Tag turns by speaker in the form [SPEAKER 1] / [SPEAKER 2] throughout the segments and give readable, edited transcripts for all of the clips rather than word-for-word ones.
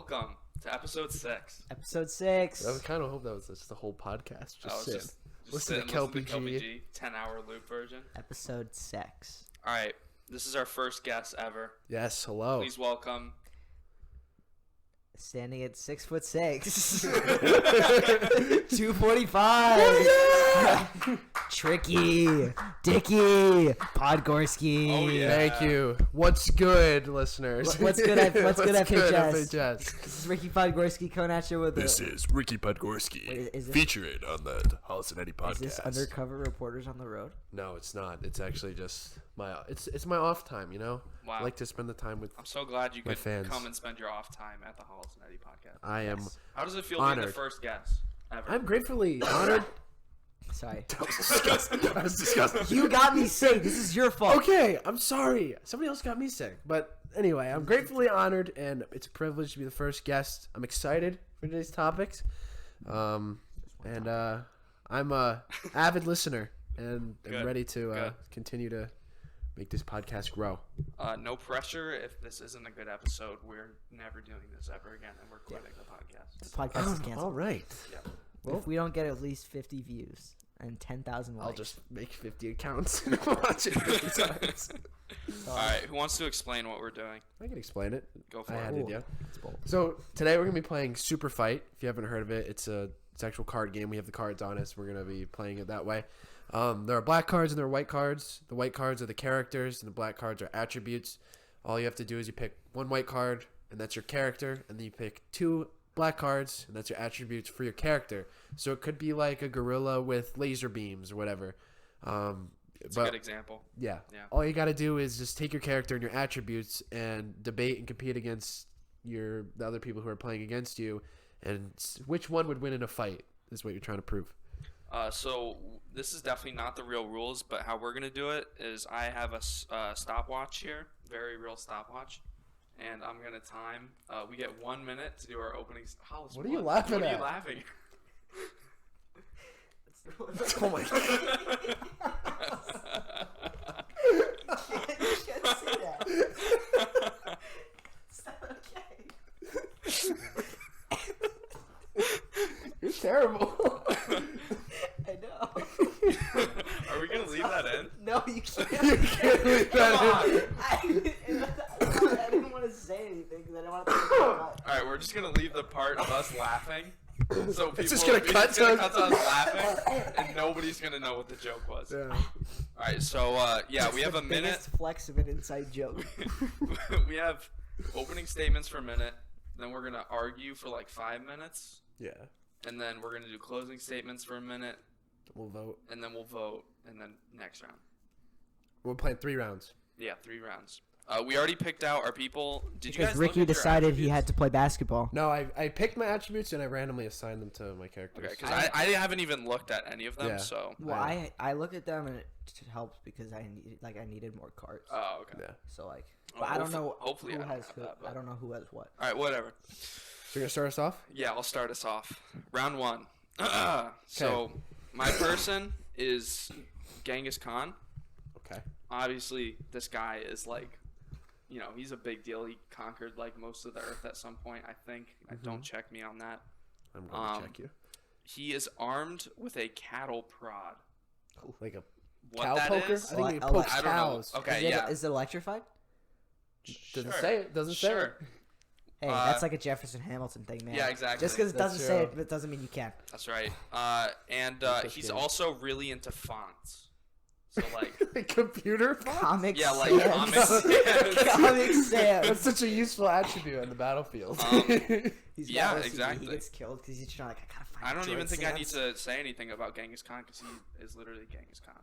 [SPEAKER 1] welcome to episode 6.
[SPEAKER 2] Episode 6.
[SPEAKER 3] I kind of hope that was just the whole podcast.
[SPEAKER 1] Just
[SPEAKER 3] listen to
[SPEAKER 1] Kelpie
[SPEAKER 3] Kelpie G.
[SPEAKER 1] G. 10-hour loop version.
[SPEAKER 2] Episode 6.
[SPEAKER 1] All right, this is our first guest ever.
[SPEAKER 3] Yes, hello.
[SPEAKER 1] Please welcome.
[SPEAKER 2] Standing at 6'6". 245. Tricky. Dicky. Podgorski.
[SPEAKER 1] Oh, yeah.
[SPEAKER 3] Thank you. What's good, listeners?
[SPEAKER 2] What's good, FHS?
[SPEAKER 3] FHS?
[SPEAKER 2] This is Ricky Podgorski coming at you with
[SPEAKER 4] This is Ricky Podgorski,
[SPEAKER 2] Wait, is it-
[SPEAKER 4] featured on the Hollis and Eddy podcast.
[SPEAKER 2] Is this Undercover Reporters on the Road?
[SPEAKER 3] No, it's not. It's actually just my. It's my off time. You know.
[SPEAKER 1] Wow.
[SPEAKER 3] I like to spend the time with.
[SPEAKER 1] I'm so glad you
[SPEAKER 3] My
[SPEAKER 1] could
[SPEAKER 3] fans.
[SPEAKER 1] come and spend your off time at the Hollis and Eddy podcast.
[SPEAKER 3] I am.
[SPEAKER 2] Yes.
[SPEAKER 1] How does it feel being
[SPEAKER 3] Honored.
[SPEAKER 1] the first guest ever?
[SPEAKER 3] I'm gratefully honored.
[SPEAKER 2] Sorry.
[SPEAKER 4] That was disgusting. That was disgusting.
[SPEAKER 2] You got me sick. This is your fault.
[SPEAKER 3] Okay, I'm sorry. Somebody else got me sick. But anyway, I'm gratefully honored, and it's a privilege to be the first guest. I'm excited for today's topics. I'm a avid listener, and I'm
[SPEAKER 1] Good.
[SPEAKER 3] ready to
[SPEAKER 1] Good.
[SPEAKER 3] continue to make this podcast grow.
[SPEAKER 1] No pressure. If this isn't a good episode, we're never doing this ever again, and we're quitting the podcast.
[SPEAKER 2] This podcast is canceled.
[SPEAKER 3] All right.
[SPEAKER 1] Yeah.
[SPEAKER 2] If we don't get at least 50 views and 10,000 likes.
[SPEAKER 3] I'll just make 50 accounts and watch it 50 times.
[SPEAKER 1] All right. Who wants to explain what we're doing?
[SPEAKER 3] I can explain it.
[SPEAKER 1] Go for
[SPEAKER 3] I
[SPEAKER 1] it.
[SPEAKER 3] had it, yeah.
[SPEAKER 2] It's bold.
[SPEAKER 3] So today we're gonna be playing Super Fight. If you haven't heard of it, it's an actual card game. We have the cards on us. We're gonna be playing it that way. There are black cards and there are white cards. The white cards are the characters, and the black cards are attributes. All you have to do is you pick one white card, and that's your character, and then you pick two black cards, and that's your attributes for your character. So it could be like a gorilla with laser beams or whatever.
[SPEAKER 1] It's a good example.
[SPEAKER 3] Yeah.
[SPEAKER 1] Yeah.
[SPEAKER 3] All you got to do is just take your character and your attributes and debate and compete against the other people who are playing against you, and which one would win in a fight is what you're trying to prove.
[SPEAKER 1] So this is definitely not the real rules, but how we're gonna do it is I have a stopwatch here, very real stopwatch, and I'm gonna time. We get 1 minute to do our opening. Hollis,
[SPEAKER 3] What are you laughing
[SPEAKER 1] What are
[SPEAKER 3] at?
[SPEAKER 1] you laughing?
[SPEAKER 3] Oh my god.
[SPEAKER 2] You can't say that. It's not okay.
[SPEAKER 3] You're terrible.
[SPEAKER 2] I know.
[SPEAKER 1] Are we gonna leave that in?
[SPEAKER 2] No, you can't.
[SPEAKER 3] You can't leave that
[SPEAKER 2] I didn't want to say anything because I didn't want to think about
[SPEAKER 1] All right, we're just gonna leave the part of us laughing. So people,
[SPEAKER 3] It's just gonna cut to us.
[SPEAKER 1] us laughing, and nobody's gonna know what the joke was.
[SPEAKER 3] Yeah.
[SPEAKER 1] All right, so yeah, we have a minute.
[SPEAKER 2] Biggest flex of an inside joke.
[SPEAKER 1] We have opening statements for a minute. Then we're gonna argue for like 5 minutes,
[SPEAKER 3] Yeah.
[SPEAKER 1] and then we're gonna do closing statements for a minute,
[SPEAKER 3] We'll vote.
[SPEAKER 1] and then we'll vote, and then next round.
[SPEAKER 3] We're playing 3 rounds.
[SPEAKER 1] Yeah, 3 rounds. We already picked out our people. Did you
[SPEAKER 2] Because
[SPEAKER 1] guys
[SPEAKER 2] Ricky
[SPEAKER 1] look at your
[SPEAKER 2] decided he
[SPEAKER 1] attributes?
[SPEAKER 2] had to play basketball.
[SPEAKER 3] No, I picked my attributes and I randomly assigned them to my characters.
[SPEAKER 1] Okay, because I haven't even looked at any of them,
[SPEAKER 3] Yeah.
[SPEAKER 1] so.
[SPEAKER 2] Well, I look at them and it helps because I needed more cards.
[SPEAKER 1] Oh, okay.
[SPEAKER 3] Yeah.
[SPEAKER 2] So like,
[SPEAKER 1] Well,
[SPEAKER 2] but I don't know
[SPEAKER 1] hopefully
[SPEAKER 2] who
[SPEAKER 1] I don't
[SPEAKER 2] has
[SPEAKER 1] have
[SPEAKER 2] who.
[SPEAKER 1] that, but-
[SPEAKER 2] I don't know who has what.
[SPEAKER 1] All right, whatever.
[SPEAKER 3] So you're gonna start us off?
[SPEAKER 1] Yeah, I'll start us off. Round 1. So, my person is Genghis Khan.
[SPEAKER 3] Okay.
[SPEAKER 1] Obviously, this guy is like, you know, he's a big deal. He conquered like most of the earth at some point, I think. Don't check me on that.
[SPEAKER 3] I'm going to check you.
[SPEAKER 1] He is armed with a cattle prod.
[SPEAKER 3] Like a
[SPEAKER 1] What
[SPEAKER 3] cow
[SPEAKER 1] that
[SPEAKER 3] poker?
[SPEAKER 1] is?
[SPEAKER 3] I think he
[SPEAKER 2] Ele-
[SPEAKER 3] pokes
[SPEAKER 1] I don't know.
[SPEAKER 3] cows.
[SPEAKER 1] Okay,
[SPEAKER 2] is
[SPEAKER 1] yeah.
[SPEAKER 2] Is it electrified?
[SPEAKER 3] Doesn't
[SPEAKER 1] Sure.
[SPEAKER 3] say it. Doesn't say
[SPEAKER 1] Sure.
[SPEAKER 3] it.
[SPEAKER 2] Hey, that's like a Jefferson Hamilton thing, man.
[SPEAKER 1] Yeah, exactly.
[SPEAKER 2] Just because it
[SPEAKER 3] That's
[SPEAKER 2] doesn't say
[SPEAKER 3] true.
[SPEAKER 2] it, it doesn't mean you can't.
[SPEAKER 1] That's right. And
[SPEAKER 3] That's
[SPEAKER 1] he's
[SPEAKER 3] good.
[SPEAKER 1] also really into fonts. So like,
[SPEAKER 3] Like computer fonts?
[SPEAKER 2] Comic
[SPEAKER 1] yeah, like
[SPEAKER 2] Sans.
[SPEAKER 1] Comic Sans.
[SPEAKER 2] Comic Sans.
[SPEAKER 3] That's such a useful attribute on the battlefield.
[SPEAKER 2] He's
[SPEAKER 1] Yeah,
[SPEAKER 2] not listening.
[SPEAKER 1] exactly.
[SPEAKER 2] He gets killed because he's trying. Like, I gotta find.
[SPEAKER 1] I don't even
[SPEAKER 2] droid
[SPEAKER 1] think I need
[SPEAKER 2] Sans.
[SPEAKER 1] to say anything about Genghis Khan because he is literally Genghis Khan.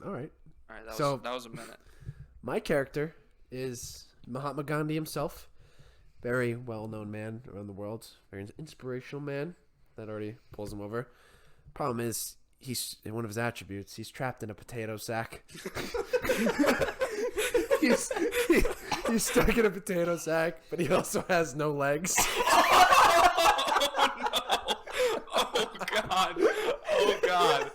[SPEAKER 3] All right.
[SPEAKER 1] All right,
[SPEAKER 3] So-
[SPEAKER 1] that was a minute.
[SPEAKER 3] My character is Mahatma Gandhi himself. Very well-known man around the world. Very inspirational man. That already pulls him over. Problem is, he's in one of his attributes. He's trapped in a potato sack. he's stuck in a potato sack, but he also has no legs.
[SPEAKER 1] Oh no! Oh god! Oh god!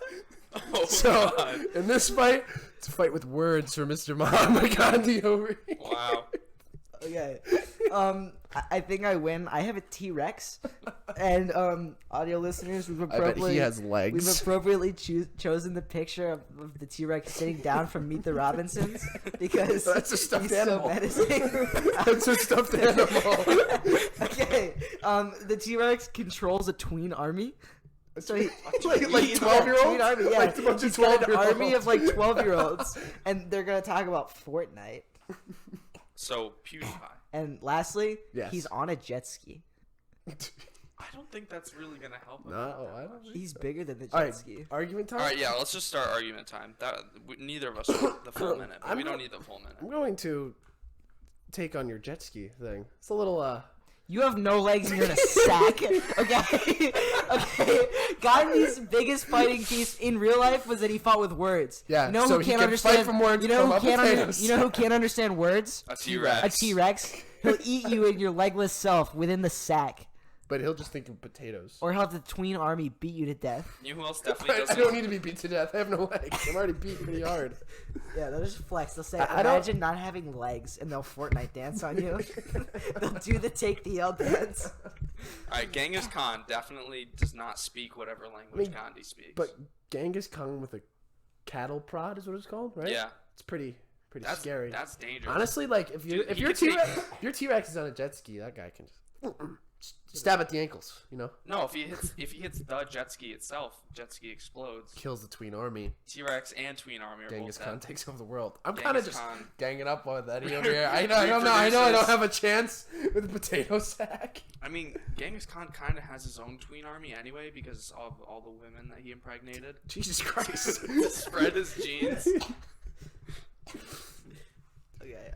[SPEAKER 1] Oh
[SPEAKER 3] So,
[SPEAKER 1] god!
[SPEAKER 3] in this fight, it's a fight with words for Mr. Mahatma Gandhi over here.
[SPEAKER 1] Wow.
[SPEAKER 2] Okay. I think I win. I have a T-Rex, and audio listeners, we've
[SPEAKER 3] I bet
[SPEAKER 2] appropriately
[SPEAKER 3] he has legs.
[SPEAKER 2] we've appropriately chosen the picture of the T-Rex sitting down from Meet the Robinsons because
[SPEAKER 3] That's a stuffed
[SPEAKER 2] he's
[SPEAKER 3] animal.
[SPEAKER 2] so menacing.
[SPEAKER 3] That's a stuffed animal.
[SPEAKER 2] Okay, the T-Rex controls a tween army. So he,
[SPEAKER 3] like
[SPEAKER 2] he's got a
[SPEAKER 3] 12-year-olds?
[SPEAKER 2] tween army, yeah.
[SPEAKER 3] Like a bunch of
[SPEAKER 2] He's got an
[SPEAKER 3] 12-year-olds.
[SPEAKER 2] army of like 12-year-olds, and they're gonna talk about Fortnite.
[SPEAKER 1] So PewDiePie.
[SPEAKER 2] And lastly,
[SPEAKER 3] Yes.
[SPEAKER 2] he's on a jet ski.
[SPEAKER 1] I don't think that's really gonna help him.
[SPEAKER 3] No, I don't think
[SPEAKER 2] He's bigger than the jet
[SPEAKER 3] All right,
[SPEAKER 2] ski.
[SPEAKER 3] argument time?
[SPEAKER 1] All right, yeah. Let's just start argument time. Neither of us want the full minute. But we don't need the full minute.
[SPEAKER 3] I'm going to take on your jet ski thing. It's a little,
[SPEAKER 2] You have no legs and you're in a sack. Okay? Okay. Gandhi's biggest fighting piece in real life was that he fought with words.
[SPEAKER 3] Yeah,
[SPEAKER 2] You know
[SPEAKER 3] so
[SPEAKER 2] who
[SPEAKER 3] he
[SPEAKER 2] can't
[SPEAKER 3] can
[SPEAKER 2] understand
[SPEAKER 3] fight from words
[SPEAKER 2] you know
[SPEAKER 3] from
[SPEAKER 2] who
[SPEAKER 3] a
[SPEAKER 2] can't
[SPEAKER 3] potato
[SPEAKER 2] you know who can't understand words?
[SPEAKER 1] A T-Rex.
[SPEAKER 2] A T-Rex. He'll eat you in your legless self within the sack.
[SPEAKER 3] but he'll just think of potatoes.
[SPEAKER 2] Or he'll have the tween army beat you to death.
[SPEAKER 1] You know who else definitely
[SPEAKER 3] I
[SPEAKER 1] doesn't?
[SPEAKER 3] don't need to be beat to death. I have no legs. I'm already beat pretty hard.
[SPEAKER 2] Yeah, they'll just flex. They'll say,
[SPEAKER 3] I don't-
[SPEAKER 2] imagine not having legs, and they'll Fortnite dance on you. They'll do the take the L dance.
[SPEAKER 1] All right, Genghis Khan definitely does not speak whatever language Gandhi speaks.
[SPEAKER 3] But Genghis Khan with a cattle prod is what it's called, right?
[SPEAKER 1] yeah,
[SPEAKER 3] It's pretty
[SPEAKER 1] that's
[SPEAKER 3] scary.
[SPEAKER 1] That's dangerous.
[SPEAKER 3] Honestly, like if
[SPEAKER 1] Dude, he
[SPEAKER 3] your
[SPEAKER 1] could take-
[SPEAKER 3] T-Rex, if your T-Rex is on a jet ski, that guy can just stab at the ankles. You know,
[SPEAKER 1] No, if he hits the jet ski itself, jet ski explodes.
[SPEAKER 3] kills the tween army.
[SPEAKER 1] T-Rex and Tween Army are
[SPEAKER 3] Genghis
[SPEAKER 1] both
[SPEAKER 3] Khan
[SPEAKER 1] dead.
[SPEAKER 3] takes over the world. I'm kind of
[SPEAKER 1] Genghis
[SPEAKER 3] just
[SPEAKER 1] Khan.
[SPEAKER 3] ganging up on Eddie over here. I know I don't have a chance with a potato sack.
[SPEAKER 1] I mean, Genghis Khan kind of has his own Tween Army anyway because of all the women that he impregnated.
[SPEAKER 3] Jesus Christ.
[SPEAKER 1] To spread his genes.
[SPEAKER 2] Okay,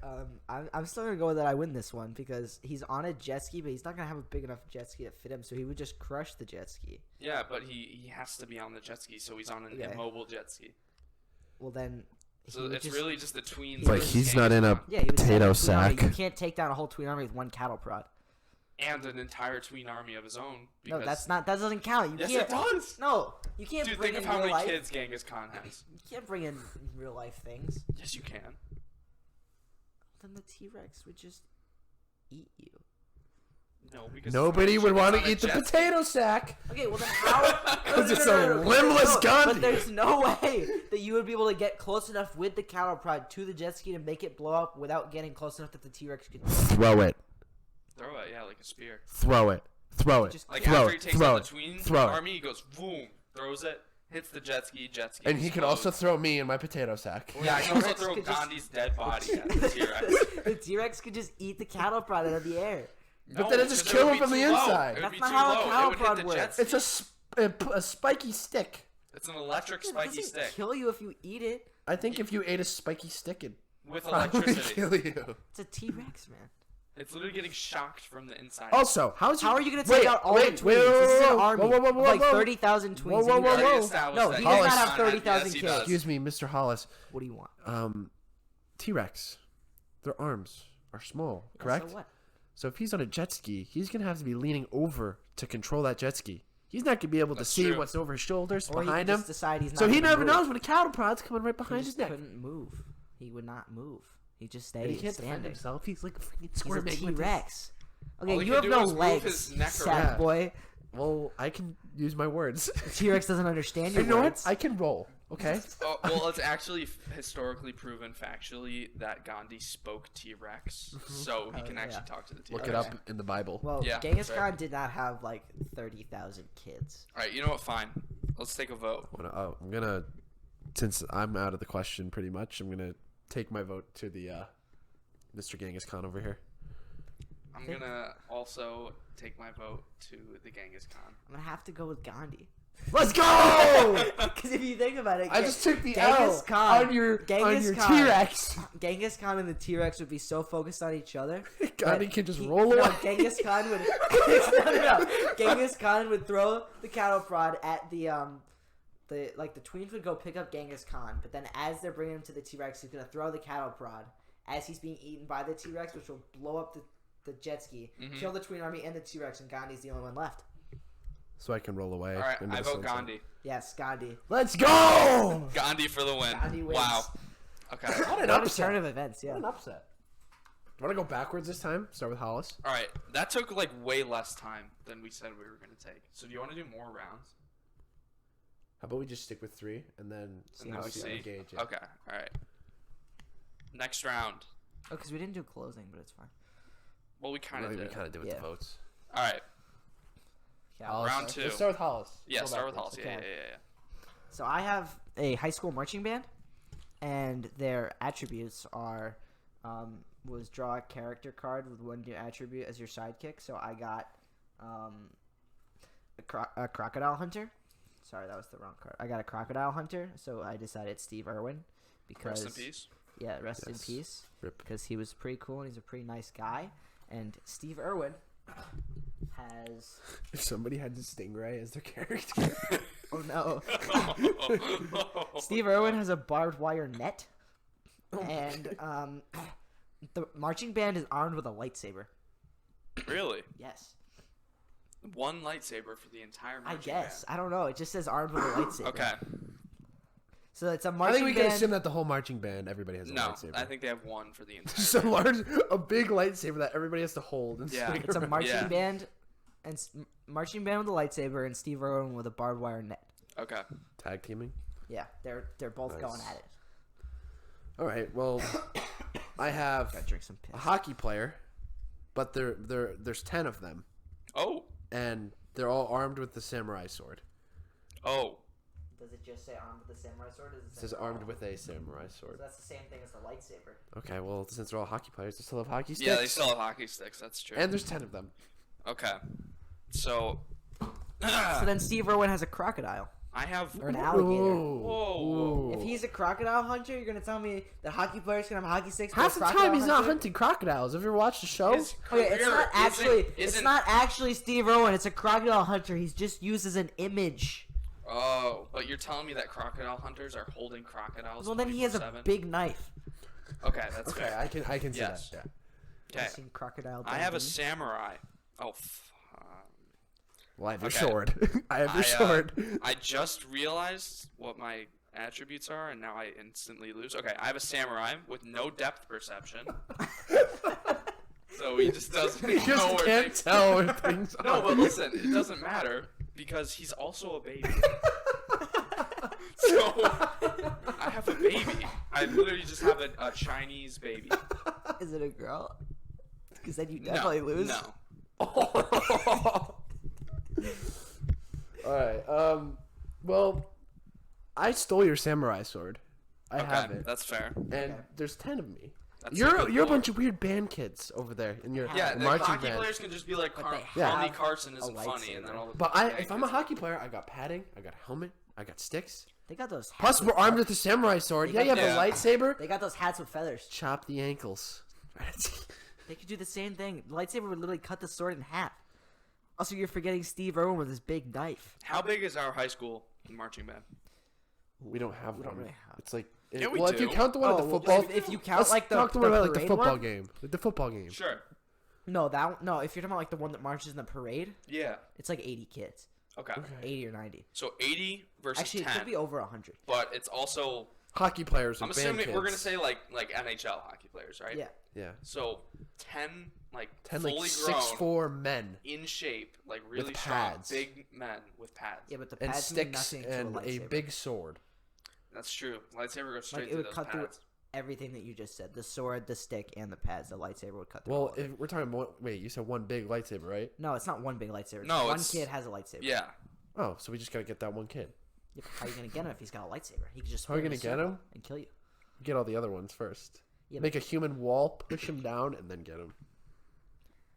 [SPEAKER 2] I'm still gonna go with that. I win this one because he's on a jet ski, but he's not gonna have a big enough jet ski to fit him, so he would just crush the jet ski.
[SPEAKER 1] Yeah, but he has to be on the jet ski, so he's on an
[SPEAKER 2] Okay.
[SPEAKER 1] immobile jet ski.
[SPEAKER 2] Well then, he
[SPEAKER 1] So
[SPEAKER 2] would
[SPEAKER 1] it's
[SPEAKER 2] just,
[SPEAKER 1] really just the tweens.
[SPEAKER 2] Like,
[SPEAKER 1] versus
[SPEAKER 3] he's not
[SPEAKER 1] Genghis
[SPEAKER 3] in a-
[SPEAKER 1] Khan.
[SPEAKER 2] yeah, he would send
[SPEAKER 3] potato
[SPEAKER 2] a tween army.
[SPEAKER 3] sack.
[SPEAKER 2] You can't take down a whole tween army with one cattle prod.
[SPEAKER 1] And an entire Tween Army of his own.
[SPEAKER 2] No,
[SPEAKER 1] Because,
[SPEAKER 2] that's not. That doesn't count. You
[SPEAKER 1] Yes,
[SPEAKER 2] can't.
[SPEAKER 1] it does.
[SPEAKER 2] No, you can't
[SPEAKER 1] Dude,
[SPEAKER 2] bring
[SPEAKER 1] think of
[SPEAKER 2] in
[SPEAKER 1] how
[SPEAKER 2] real
[SPEAKER 1] many
[SPEAKER 2] life.
[SPEAKER 1] kids Genghis Khan has.
[SPEAKER 2] You can't bring in real life things.
[SPEAKER 1] Yes, you can.
[SPEAKER 2] Then the T-Rex would just eat you.
[SPEAKER 1] No, because
[SPEAKER 3] Nobody would want
[SPEAKER 1] on
[SPEAKER 3] to
[SPEAKER 1] a
[SPEAKER 3] eat the
[SPEAKER 1] jet
[SPEAKER 3] potato sack.
[SPEAKER 2] Okay, well then how?
[SPEAKER 3] Because it's a limbless Gandhi.
[SPEAKER 2] But there's no way that you would be able to get close enough with the cattle prod to the jet ski to make it blow up without getting close enough that the T-Rex could.
[SPEAKER 3] Throw it.
[SPEAKER 1] Throw it, yeah, like a spear.
[SPEAKER 3] Throw it. Throw it.
[SPEAKER 2] Just
[SPEAKER 1] Like
[SPEAKER 3] throw
[SPEAKER 1] after he
[SPEAKER 3] it.
[SPEAKER 1] takes
[SPEAKER 3] Throw
[SPEAKER 1] out
[SPEAKER 3] it.
[SPEAKER 1] the Tween
[SPEAKER 3] Throw it.
[SPEAKER 1] Army, he goes boom, throws it, hits the jet ski.
[SPEAKER 3] And he could also
[SPEAKER 1] explodes.
[SPEAKER 3] throw me in my potato sack.
[SPEAKER 1] Yeah, he can also
[SPEAKER 2] T-Rex
[SPEAKER 1] throw
[SPEAKER 2] could just-
[SPEAKER 1] Gandhi's dead body at the T-Rex.
[SPEAKER 2] The T-Rex could just eat the cattle prod out of the air.
[SPEAKER 3] But
[SPEAKER 1] No,
[SPEAKER 3] then it just
[SPEAKER 1] because
[SPEAKER 3] kill
[SPEAKER 1] would
[SPEAKER 3] him
[SPEAKER 1] be
[SPEAKER 3] from the
[SPEAKER 1] too low.
[SPEAKER 3] inside.
[SPEAKER 1] It would
[SPEAKER 2] That's
[SPEAKER 1] be
[SPEAKER 2] not
[SPEAKER 1] too
[SPEAKER 2] how a
[SPEAKER 1] low.
[SPEAKER 2] cattle
[SPEAKER 1] It would hit
[SPEAKER 2] prod
[SPEAKER 1] the
[SPEAKER 2] works.
[SPEAKER 1] jet ski.
[SPEAKER 3] It's a spiky stick.
[SPEAKER 1] It's an electric
[SPEAKER 2] It
[SPEAKER 1] spiky
[SPEAKER 2] doesn't
[SPEAKER 1] stick
[SPEAKER 2] kill you if you eat it.
[SPEAKER 3] I think if you ate a spiky stick, it'd
[SPEAKER 1] with
[SPEAKER 3] probably
[SPEAKER 1] electricity.
[SPEAKER 3] kill you.
[SPEAKER 2] It's a T-Rex, man.
[SPEAKER 1] It's literally getting shocked from the inside.
[SPEAKER 3] Also,
[SPEAKER 2] How are you gonna take out all the tweens? This is an army of like 30,000 tweens.
[SPEAKER 3] Whoa,
[SPEAKER 2] and
[SPEAKER 3] whoa,
[SPEAKER 2] you
[SPEAKER 3] whoa,
[SPEAKER 2] already
[SPEAKER 3] whoa.
[SPEAKER 1] established
[SPEAKER 2] No,
[SPEAKER 1] that
[SPEAKER 2] he
[SPEAKER 3] does
[SPEAKER 1] Genghis
[SPEAKER 3] not
[SPEAKER 2] have
[SPEAKER 1] Khan had-
[SPEAKER 2] 30,000
[SPEAKER 1] yes, he
[SPEAKER 2] kills.
[SPEAKER 1] does.
[SPEAKER 3] Excuse me, Mr. Hollis.
[SPEAKER 2] What do you want?
[SPEAKER 3] T-Rex, their arms are small,
[SPEAKER 2] Yeah,
[SPEAKER 3] correct?
[SPEAKER 2] So what?
[SPEAKER 3] So if he's on a jet ski, he's gonna have to be leaning over to control that jet ski. He's not gonna be able to
[SPEAKER 1] That's
[SPEAKER 3] see
[SPEAKER 1] true.
[SPEAKER 3] what's over his shoulders,
[SPEAKER 2] Or he
[SPEAKER 3] behind
[SPEAKER 2] could
[SPEAKER 3] him.
[SPEAKER 2] just decide he's not
[SPEAKER 3] So he
[SPEAKER 2] gonna
[SPEAKER 3] never
[SPEAKER 2] move.
[SPEAKER 3] knows when a cattle prod's coming right
[SPEAKER 2] He
[SPEAKER 3] behind his
[SPEAKER 2] just
[SPEAKER 3] neck.
[SPEAKER 2] couldn't move. He would not move. He just stayed
[SPEAKER 3] And he can't defend
[SPEAKER 2] standing.
[SPEAKER 3] himself. He's like a freaking
[SPEAKER 2] He's a
[SPEAKER 3] squirming with his-
[SPEAKER 2] T-Rex. Okay,
[SPEAKER 1] All he
[SPEAKER 2] you
[SPEAKER 1] can
[SPEAKER 2] have
[SPEAKER 1] do
[SPEAKER 2] no
[SPEAKER 1] is move
[SPEAKER 2] legs,
[SPEAKER 1] his neck
[SPEAKER 2] sad
[SPEAKER 3] around.
[SPEAKER 2] boy.
[SPEAKER 3] Well, I can use my words.
[SPEAKER 2] The T-Rex doesn't understand your
[SPEAKER 3] You know what?
[SPEAKER 2] words.
[SPEAKER 3] I can roll. Okay.
[SPEAKER 1] Oh, well, it's actually historically proven factually that Gandhi spoke T-Rex, so he
[SPEAKER 2] Oh,
[SPEAKER 1] can
[SPEAKER 2] yeah.
[SPEAKER 1] actually talk to the T-Rex.
[SPEAKER 3] Look it up in the Bible.
[SPEAKER 2] Well,
[SPEAKER 1] Yeah,
[SPEAKER 2] Genghis
[SPEAKER 1] fair.
[SPEAKER 2] Khan did not have like 30,000 kids.
[SPEAKER 1] All right, you know what? Fine. Let's take a vote.
[SPEAKER 3] I'm gonna, since I'm out of the question pretty much, I'm gonna take my vote to the Mr. Genghis Khan over here.
[SPEAKER 1] I'm gonna also take my vote to the Genghis Khan.
[SPEAKER 2] I'm gonna have to go with Gandhi.
[SPEAKER 3] Let's go!
[SPEAKER 2] Because if you think about it,
[SPEAKER 3] I just took the
[SPEAKER 2] Genghis
[SPEAKER 3] L
[SPEAKER 2] Khan,
[SPEAKER 3] on your
[SPEAKER 2] Genghis Khan.
[SPEAKER 3] T-Rex.
[SPEAKER 2] Genghis Khan and the T-Rex would be so focused on each other.
[SPEAKER 3] Gandhi
[SPEAKER 2] that
[SPEAKER 3] can just
[SPEAKER 2] he-
[SPEAKER 3] roll
[SPEAKER 2] no,
[SPEAKER 3] away.
[SPEAKER 2] Genghis Khan would. no. Genghis Khan would throw the cattle prod at the tweens would go pick up Genghis Khan, but then as they're bringing him to the T-Rex, he's gonna throw the cattle prod as he's being eaten by the T-Rex, which will blow up the jet ski, kill the tween army and the T-Rex, and Gandhi's the only one left.
[SPEAKER 3] So I can roll away.
[SPEAKER 1] All right,
[SPEAKER 3] into
[SPEAKER 1] I
[SPEAKER 3] the
[SPEAKER 1] vote
[SPEAKER 3] sunset.
[SPEAKER 1] Gandhi.
[SPEAKER 2] Yes, Gandhi.
[SPEAKER 3] Let's go!
[SPEAKER 1] Gandhi for the win.
[SPEAKER 2] Gandhi wins.
[SPEAKER 1] Wow. Okay.
[SPEAKER 3] What an
[SPEAKER 2] What a
[SPEAKER 3] upset.
[SPEAKER 2] turn of events, yeah.
[SPEAKER 3] What an upset. you want to go backwards this time? Start with Hollis.
[SPEAKER 1] All right, that took like way less time than we said we were gonna take. So do you want to do more rounds?
[SPEAKER 3] How about we just stick with 3 and then
[SPEAKER 1] And then we see.
[SPEAKER 3] gauge it.
[SPEAKER 1] Okay. All right. Next round.
[SPEAKER 2] Oh, because we didn't do closing, but it's fine.
[SPEAKER 1] Well, we kind of
[SPEAKER 3] We
[SPEAKER 1] did.
[SPEAKER 3] kind of did with
[SPEAKER 2] Yeah.
[SPEAKER 3] the votes.
[SPEAKER 1] All right.
[SPEAKER 2] Yeah.
[SPEAKER 3] Hollis,
[SPEAKER 1] Round 2.
[SPEAKER 3] Let's start with Hollis.
[SPEAKER 1] Yeah,
[SPEAKER 3] Go
[SPEAKER 1] start with
[SPEAKER 3] backwards.
[SPEAKER 1] Hollis. Yeah,
[SPEAKER 2] Okay.
[SPEAKER 1] yeah.
[SPEAKER 2] So I have a high school marching band, and their attributes are was draw a character card with one new attribute as your sidekick. So I got a Crocodile Hunter. Sorry, that was the wrong card. I got a Crocodile Hunter, so I decided Steve Irwin because
[SPEAKER 1] Rest in peace.
[SPEAKER 2] yeah, rest in
[SPEAKER 3] Yes.
[SPEAKER 2] peace.
[SPEAKER 3] Rip.
[SPEAKER 2] Because he was pretty cool and he's a pretty nice guy. And Steve Irwin has
[SPEAKER 3] If somebody had the Stingray as their character.
[SPEAKER 2] oh no. Steve Irwin has a barbed wire net, and the marching band is armed with a lightsaber.
[SPEAKER 1] Really?
[SPEAKER 2] Yes,
[SPEAKER 1] One lightsaber for the entire
[SPEAKER 2] I
[SPEAKER 1] marching
[SPEAKER 2] guess. I don't know. It just says armed with a lightsaber.
[SPEAKER 1] band. Okay.
[SPEAKER 2] So it's a
[SPEAKER 3] I
[SPEAKER 2] marching
[SPEAKER 3] think we can
[SPEAKER 2] band.
[SPEAKER 3] assume that the whole marching band, everybody has a
[SPEAKER 1] No,
[SPEAKER 3] lightsaber.
[SPEAKER 1] I think they have one for the entire.
[SPEAKER 3] Just a big lightsaber that everybody has to hold. And
[SPEAKER 1] Yeah.
[SPEAKER 3] swing
[SPEAKER 2] It's a
[SPEAKER 3] around.
[SPEAKER 2] marching
[SPEAKER 1] Yeah.
[SPEAKER 2] band, and marching band with a lightsaber, and Steve Irwin with a barbed wire net.
[SPEAKER 1] Okay.
[SPEAKER 3] Tag teaming.
[SPEAKER 2] Yeah, they're both
[SPEAKER 3] Nice.
[SPEAKER 2] going at it.
[SPEAKER 3] All right. Well, I have
[SPEAKER 2] Gotta drink some piss.
[SPEAKER 3] a hockey player, but there's 10 of them,
[SPEAKER 1] Oh.
[SPEAKER 3] and they're all armed with the samurai sword.
[SPEAKER 1] Oh.
[SPEAKER 2] Does it just say armed with a samurai sword? Or does it
[SPEAKER 3] It
[SPEAKER 2] say
[SPEAKER 3] says armed with a samurai
[SPEAKER 2] So
[SPEAKER 3] sword.
[SPEAKER 2] that's the same thing as the lightsaber.
[SPEAKER 3] Okay. Well, since they're all hockey players, they still have hockey sticks.
[SPEAKER 1] Yeah, they still have hockey sticks. That's true.
[SPEAKER 3] And there's 10 of them.
[SPEAKER 1] Okay. So.
[SPEAKER 2] So then Steve Irwin has a crocodile
[SPEAKER 1] I have.
[SPEAKER 2] or an alligator.
[SPEAKER 1] Whoa.
[SPEAKER 2] If he's a crocodile hunter, you're gonna tell me that hockey players can have hockey sticks.
[SPEAKER 3] Half
[SPEAKER 2] but
[SPEAKER 3] the
[SPEAKER 2] a
[SPEAKER 3] time
[SPEAKER 2] crocodile
[SPEAKER 3] he's not
[SPEAKER 2] hunter-
[SPEAKER 3] hunting crocodiles. Have you ever watched the show?
[SPEAKER 1] His
[SPEAKER 2] Okay, it's
[SPEAKER 1] career
[SPEAKER 2] not actually. It's
[SPEAKER 1] isn't-
[SPEAKER 2] not actually Steve Irwin. It's a crocodile hunter. He's just used as an image.
[SPEAKER 1] Oh, but you're telling me that crocodile hunters are holding crocodiles?
[SPEAKER 2] Well, then he has a
[SPEAKER 1] 24/7?
[SPEAKER 2] big knife.
[SPEAKER 1] Okay, that's
[SPEAKER 3] Okay,
[SPEAKER 1] fair.
[SPEAKER 3] I can see
[SPEAKER 1] Yes.
[SPEAKER 3] that.
[SPEAKER 1] Okay.
[SPEAKER 2] I've seen crocodile.
[SPEAKER 1] I have a
[SPEAKER 2] Dundee.
[SPEAKER 1] samurai. Oh.
[SPEAKER 3] Well, I have your
[SPEAKER 1] Okay.
[SPEAKER 3] sword. I have your
[SPEAKER 1] I,
[SPEAKER 3] sword.
[SPEAKER 1] I just realized what my attributes are, and now I instantly lose. Okay, I have a samurai with no depth perception. So he just doesn't
[SPEAKER 3] You
[SPEAKER 1] know
[SPEAKER 3] just
[SPEAKER 1] where
[SPEAKER 3] can't
[SPEAKER 1] things-
[SPEAKER 3] tell where things are.
[SPEAKER 1] No, but listen, it doesn't matter because he's also a baby. So I have a baby. I literally just have a Chinese baby.
[SPEAKER 2] Is it a girl? Because then you
[SPEAKER 1] No,
[SPEAKER 2] definitely lose.
[SPEAKER 1] No.
[SPEAKER 3] All right. Well, I stole your samurai sword. I have
[SPEAKER 1] Okay,
[SPEAKER 3] it,
[SPEAKER 1] that's fair.
[SPEAKER 3] and there's 10 of me.
[SPEAKER 1] That's
[SPEAKER 3] You're
[SPEAKER 1] good
[SPEAKER 3] a
[SPEAKER 1] lore.
[SPEAKER 3] bunch of weird band kids over there in your
[SPEAKER 1] Yeah, the
[SPEAKER 3] marching
[SPEAKER 1] hockey
[SPEAKER 3] band.
[SPEAKER 1] players can just be like,
[SPEAKER 2] But they
[SPEAKER 1] Conley
[SPEAKER 2] have
[SPEAKER 1] Carson
[SPEAKER 2] a
[SPEAKER 1] isn't funny, and then
[SPEAKER 2] lightsaber.
[SPEAKER 1] all the
[SPEAKER 3] But
[SPEAKER 1] band
[SPEAKER 3] if I'm a
[SPEAKER 1] kids-
[SPEAKER 3] hockey player, I got padding, I got a helmet, I got sticks.
[SPEAKER 2] They got those. Hats
[SPEAKER 3] Plus,
[SPEAKER 2] with
[SPEAKER 3] we're armed
[SPEAKER 2] feathers.
[SPEAKER 3] with the samurai sword.
[SPEAKER 2] They
[SPEAKER 3] Yeah, you
[SPEAKER 2] got-
[SPEAKER 3] have
[SPEAKER 1] Yeah.
[SPEAKER 3] a lightsaber.
[SPEAKER 2] They got those hats with feathers.
[SPEAKER 3] Chop the ankles.
[SPEAKER 2] They could do the same thing. The lightsaber would literally cut the sword in half. Also, you're forgetting Steve Irwin with his big knife.
[SPEAKER 1] How big is our high school marching band?
[SPEAKER 3] We don't have
[SPEAKER 2] We
[SPEAKER 3] one.
[SPEAKER 2] don't really have-
[SPEAKER 3] It's like
[SPEAKER 1] Yeah, we
[SPEAKER 3] well, if you
[SPEAKER 1] do.
[SPEAKER 3] count the one at the
[SPEAKER 2] well,
[SPEAKER 3] football.
[SPEAKER 2] if you count
[SPEAKER 3] Let's
[SPEAKER 2] like the
[SPEAKER 3] talk to one about like the
[SPEAKER 2] parade
[SPEAKER 3] football
[SPEAKER 2] one?
[SPEAKER 3] game. Like the football game.
[SPEAKER 1] Sure.
[SPEAKER 2] No, if you're talking about like the one that marches in the parade,
[SPEAKER 1] Yeah.
[SPEAKER 2] it's like 80 kids,
[SPEAKER 1] Okay.
[SPEAKER 2] 80 or 90.
[SPEAKER 1] So 80 versus
[SPEAKER 2] Actually,
[SPEAKER 1] 10.
[SPEAKER 2] it could be over 100.
[SPEAKER 1] But it's also
[SPEAKER 3] Hockey players.
[SPEAKER 1] I'm
[SPEAKER 3] With band
[SPEAKER 1] assuming
[SPEAKER 3] kids.
[SPEAKER 1] we're gonna say like NHL hockey players, right?
[SPEAKER 2] Yeah,
[SPEAKER 3] Yeah.
[SPEAKER 1] So 10 like
[SPEAKER 3] 10
[SPEAKER 1] fully
[SPEAKER 3] like
[SPEAKER 1] grown,
[SPEAKER 3] 6'4" men
[SPEAKER 1] in shape, like really
[SPEAKER 3] pads.
[SPEAKER 1] strong, big men with pads.
[SPEAKER 2] yeah, but the
[SPEAKER 3] and
[SPEAKER 2] pads mean
[SPEAKER 3] sticks
[SPEAKER 2] nothing
[SPEAKER 3] and
[SPEAKER 2] to a
[SPEAKER 3] a
[SPEAKER 2] lightsaber.
[SPEAKER 3] big sword.
[SPEAKER 1] That's true. Lightsaber goes straight
[SPEAKER 2] Like it
[SPEAKER 1] through
[SPEAKER 2] would
[SPEAKER 1] those
[SPEAKER 2] cut through
[SPEAKER 1] pads.
[SPEAKER 2] everything that you just said: the sword, the stick, and the pads. The lightsaber would cut through.
[SPEAKER 3] Well,
[SPEAKER 2] all of it.
[SPEAKER 3] if we're talking about wait, you said one big lightsaber, right?
[SPEAKER 2] No, it's not one big lightsaber.
[SPEAKER 1] No,
[SPEAKER 2] one
[SPEAKER 1] it's-
[SPEAKER 2] kid has a lightsaber.
[SPEAKER 1] Yeah.
[SPEAKER 3] Oh, so we just gotta get that one kid.
[SPEAKER 2] Yeah, but how are you gonna get him if he's got a lightsaber? He could just.
[SPEAKER 3] How are you
[SPEAKER 2] spin in
[SPEAKER 3] gonna
[SPEAKER 2] a
[SPEAKER 3] get
[SPEAKER 2] circle
[SPEAKER 3] him?
[SPEAKER 2] and kill you?
[SPEAKER 3] Get all the other ones first.
[SPEAKER 2] Yeah,
[SPEAKER 3] Make a human wall, push him down, and then get him.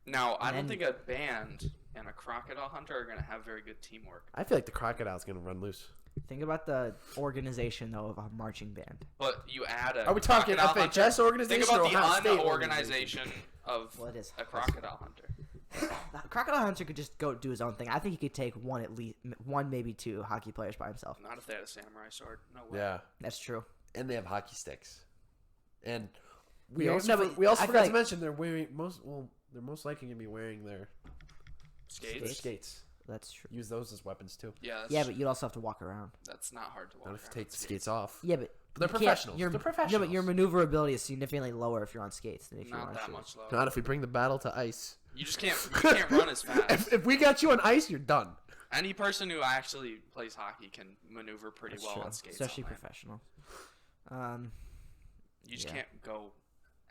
[SPEAKER 1] Now I don't
[SPEAKER 2] And then-
[SPEAKER 1] think a band and a crocodile hunter are gonna have very good teamwork.
[SPEAKER 3] I feel like the crocodile's gonna run loose.
[SPEAKER 2] Think about the organization though of a marching band.
[SPEAKER 1] But you add a
[SPEAKER 3] Are we talking
[SPEAKER 1] crocodile
[SPEAKER 3] FHS
[SPEAKER 1] hunter.
[SPEAKER 3] organization
[SPEAKER 1] Think
[SPEAKER 3] or
[SPEAKER 1] about
[SPEAKER 3] Ohio State
[SPEAKER 1] the unorganization of
[SPEAKER 2] Well, it is.
[SPEAKER 1] a crocodile hunter.
[SPEAKER 2] The crocodile hunter could just go do his own thing. I think he could take one at least, one maybe two hockey players by himself.
[SPEAKER 1] Not if they had a samurai sword. No way.
[SPEAKER 3] Yeah,
[SPEAKER 2] That's true.
[SPEAKER 3] and they have hockey sticks. And we
[SPEAKER 2] Yeah,
[SPEAKER 3] also
[SPEAKER 2] no, but
[SPEAKER 3] we also
[SPEAKER 2] I feel
[SPEAKER 3] forgot to
[SPEAKER 2] like-
[SPEAKER 3] mention they're wearing they're most likely gonna be wearing their
[SPEAKER 1] Skates.
[SPEAKER 3] skates.
[SPEAKER 2] That's true.
[SPEAKER 3] Use those as weapons too.
[SPEAKER 1] Yeah. That's,
[SPEAKER 2] Yeah, but you'd also have to walk around.
[SPEAKER 1] that's not hard to walk
[SPEAKER 3] Not if you
[SPEAKER 1] around
[SPEAKER 3] take the
[SPEAKER 1] with
[SPEAKER 3] skates off.
[SPEAKER 2] Yeah, but
[SPEAKER 3] They're professionals. They're professionals.
[SPEAKER 2] No, but your maneuverability is significantly lower if you're on skates than if you're on
[SPEAKER 1] Not that
[SPEAKER 2] shoes.
[SPEAKER 1] much lower.
[SPEAKER 3] Not if we bring the battle to ice.
[SPEAKER 1] You just can't. You can't run as fast.
[SPEAKER 3] If we got you on ice, you're done.
[SPEAKER 1] Any person who actually plays hockey can maneuver pretty
[SPEAKER 3] That's
[SPEAKER 1] well
[SPEAKER 3] true.
[SPEAKER 1] on skates.
[SPEAKER 2] Especially
[SPEAKER 1] on land.
[SPEAKER 2] professional.
[SPEAKER 1] You just
[SPEAKER 2] Yeah.
[SPEAKER 1] can't go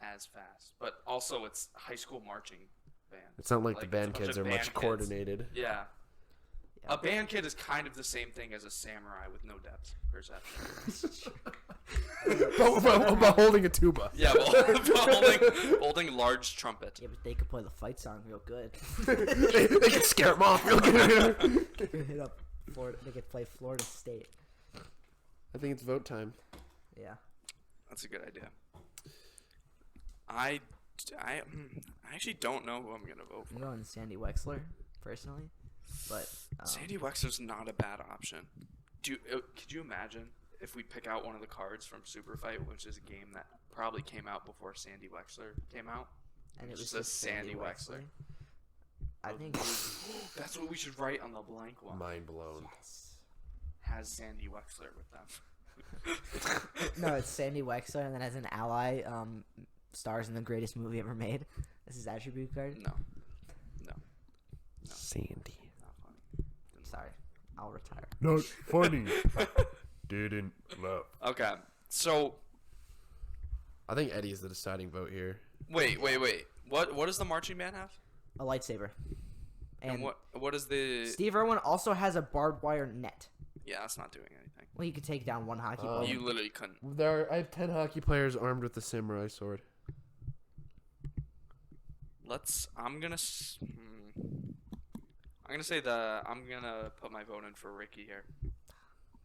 [SPEAKER 1] as fast. But also, it's high school marching band.
[SPEAKER 3] It's not like the
[SPEAKER 1] it's a
[SPEAKER 3] band
[SPEAKER 1] bunch
[SPEAKER 3] kids
[SPEAKER 1] of
[SPEAKER 3] are
[SPEAKER 1] band
[SPEAKER 3] much
[SPEAKER 1] kids.
[SPEAKER 3] coordinated.
[SPEAKER 1] Yeah.
[SPEAKER 2] Yeah.
[SPEAKER 1] A band kid is kind of the same thing as a samurai with no depth perception.
[SPEAKER 3] but holding a tuba.
[SPEAKER 1] Yeah, well, holding large trumpet.
[SPEAKER 2] Yeah, but they could play the fight song real good.
[SPEAKER 3] they can scare them off real good.
[SPEAKER 2] Hit up Florida. They could play Florida State.
[SPEAKER 3] I think it's vote time.
[SPEAKER 2] Yeah.
[SPEAKER 1] That's a good idea. I actually don't know who I'm gonna vote
[SPEAKER 2] I'm
[SPEAKER 1] for.
[SPEAKER 2] going Sandy Wexler, personally. But
[SPEAKER 1] Sandy Wexler's not a bad option. Could you imagine if we pick out one of the cards from Super Fight, which is a game that probably came out before Sandy Wexler came out,
[SPEAKER 2] and it was
[SPEAKER 1] just
[SPEAKER 2] just
[SPEAKER 1] Sandy Wexler.
[SPEAKER 2] I think
[SPEAKER 1] That's what we should write on the blank one.
[SPEAKER 3] Mind blown.
[SPEAKER 2] yes.
[SPEAKER 1] Has Sandy Wexler with them.
[SPEAKER 2] No, it's Sandy Wexler, and then as an ally, stars in the greatest movie ever made. This is attribute card.
[SPEAKER 1] No,
[SPEAKER 3] Sandy.
[SPEAKER 1] not funny.
[SPEAKER 2] Sorry, I'll retire.
[SPEAKER 4] Not funny. Didn't laugh.
[SPEAKER 1] Okay, so
[SPEAKER 3] I think Eddie's the deciding vote here.
[SPEAKER 1] wait. What does the marching band have?
[SPEAKER 2] A lightsaber.
[SPEAKER 1] And what is the?
[SPEAKER 2] Steve Irwin also has a barbed wire net.
[SPEAKER 1] Yeah, that's not doing anything.
[SPEAKER 2] Well, you could take down one hockey ball.
[SPEAKER 1] You literally couldn't.
[SPEAKER 3] I have 10 hockey players armed with the samurai sword.
[SPEAKER 1] I'm gonna put my vote in for Ricky here.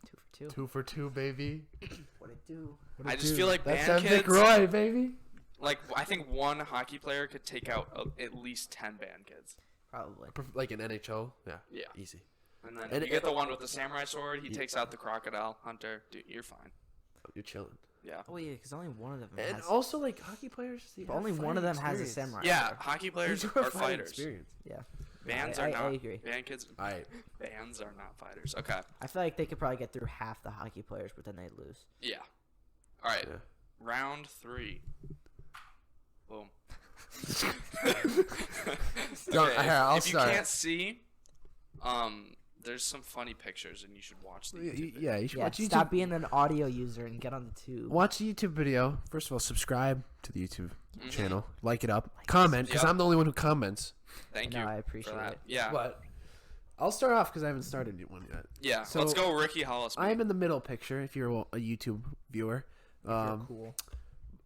[SPEAKER 2] 2 for 2.
[SPEAKER 3] 2 for 2, baby.
[SPEAKER 2] What it do?
[SPEAKER 3] What
[SPEAKER 1] I
[SPEAKER 3] it
[SPEAKER 1] just
[SPEAKER 3] do?
[SPEAKER 1] feel like
[SPEAKER 3] That's
[SPEAKER 1] band
[SPEAKER 3] that Vic
[SPEAKER 1] kids.
[SPEAKER 3] Roy, baby.
[SPEAKER 1] Like I think one hockey player could take out at least 10 band kids.
[SPEAKER 2] Probably.
[SPEAKER 3] Like an NHL. Yeah.
[SPEAKER 1] Yeah.
[SPEAKER 3] Easy.
[SPEAKER 1] And then
[SPEAKER 3] And
[SPEAKER 1] you get the one with the samurai sword. He takes out the Crocodile Hunter. Dude, you're fine.
[SPEAKER 3] You're chilling.
[SPEAKER 1] Yeah.
[SPEAKER 2] Oh yeah, because only one of them
[SPEAKER 3] And
[SPEAKER 2] has.
[SPEAKER 3] also, like, hockey players, they
[SPEAKER 2] But
[SPEAKER 3] have
[SPEAKER 2] only one of them
[SPEAKER 3] fighting
[SPEAKER 2] has a
[SPEAKER 3] experience.
[SPEAKER 2] samurai.
[SPEAKER 1] Yeah.
[SPEAKER 2] sword.
[SPEAKER 1] Hockey players
[SPEAKER 3] These
[SPEAKER 1] are
[SPEAKER 3] fighting
[SPEAKER 1] fighters.
[SPEAKER 3] experience.
[SPEAKER 2] Yeah.
[SPEAKER 1] Bands
[SPEAKER 2] I
[SPEAKER 1] are not.
[SPEAKER 2] agree.
[SPEAKER 1] Band kids.
[SPEAKER 3] All right.
[SPEAKER 1] Bands are not fighters. Okay.
[SPEAKER 2] I feel like they could probably get through half the hockey players, but then they'd lose.
[SPEAKER 1] Yeah. All right.
[SPEAKER 3] Yeah.
[SPEAKER 1] Round 3. Boom.
[SPEAKER 3] Don't-
[SPEAKER 1] Okay,
[SPEAKER 3] here, I'll
[SPEAKER 1] if you
[SPEAKER 3] start.
[SPEAKER 1] can't see, there's some funny pictures, and you should watch the YouTube video.
[SPEAKER 3] Yeah, you should
[SPEAKER 2] Yeah,
[SPEAKER 3] watch YouTube.
[SPEAKER 2] stop being an audio user and get on the tube.
[SPEAKER 3] Watch the YouTube video. First of all, subscribe to the YouTube
[SPEAKER 1] Mhm.
[SPEAKER 3] channel. Like it up. Comment, because
[SPEAKER 1] Yep.
[SPEAKER 3] I'm the only one who comments.
[SPEAKER 1] Thank
[SPEAKER 2] No,
[SPEAKER 1] you.
[SPEAKER 2] I appreciate
[SPEAKER 1] for that.
[SPEAKER 2] it.
[SPEAKER 1] Yeah.
[SPEAKER 3] But I'll start off because I haven't started one yet.
[SPEAKER 1] Yeah.
[SPEAKER 3] So,
[SPEAKER 1] Let's go, Ricky Hollis.
[SPEAKER 3] I'm in the middle picture if you're a YouTube viewer.
[SPEAKER 2] You're cool.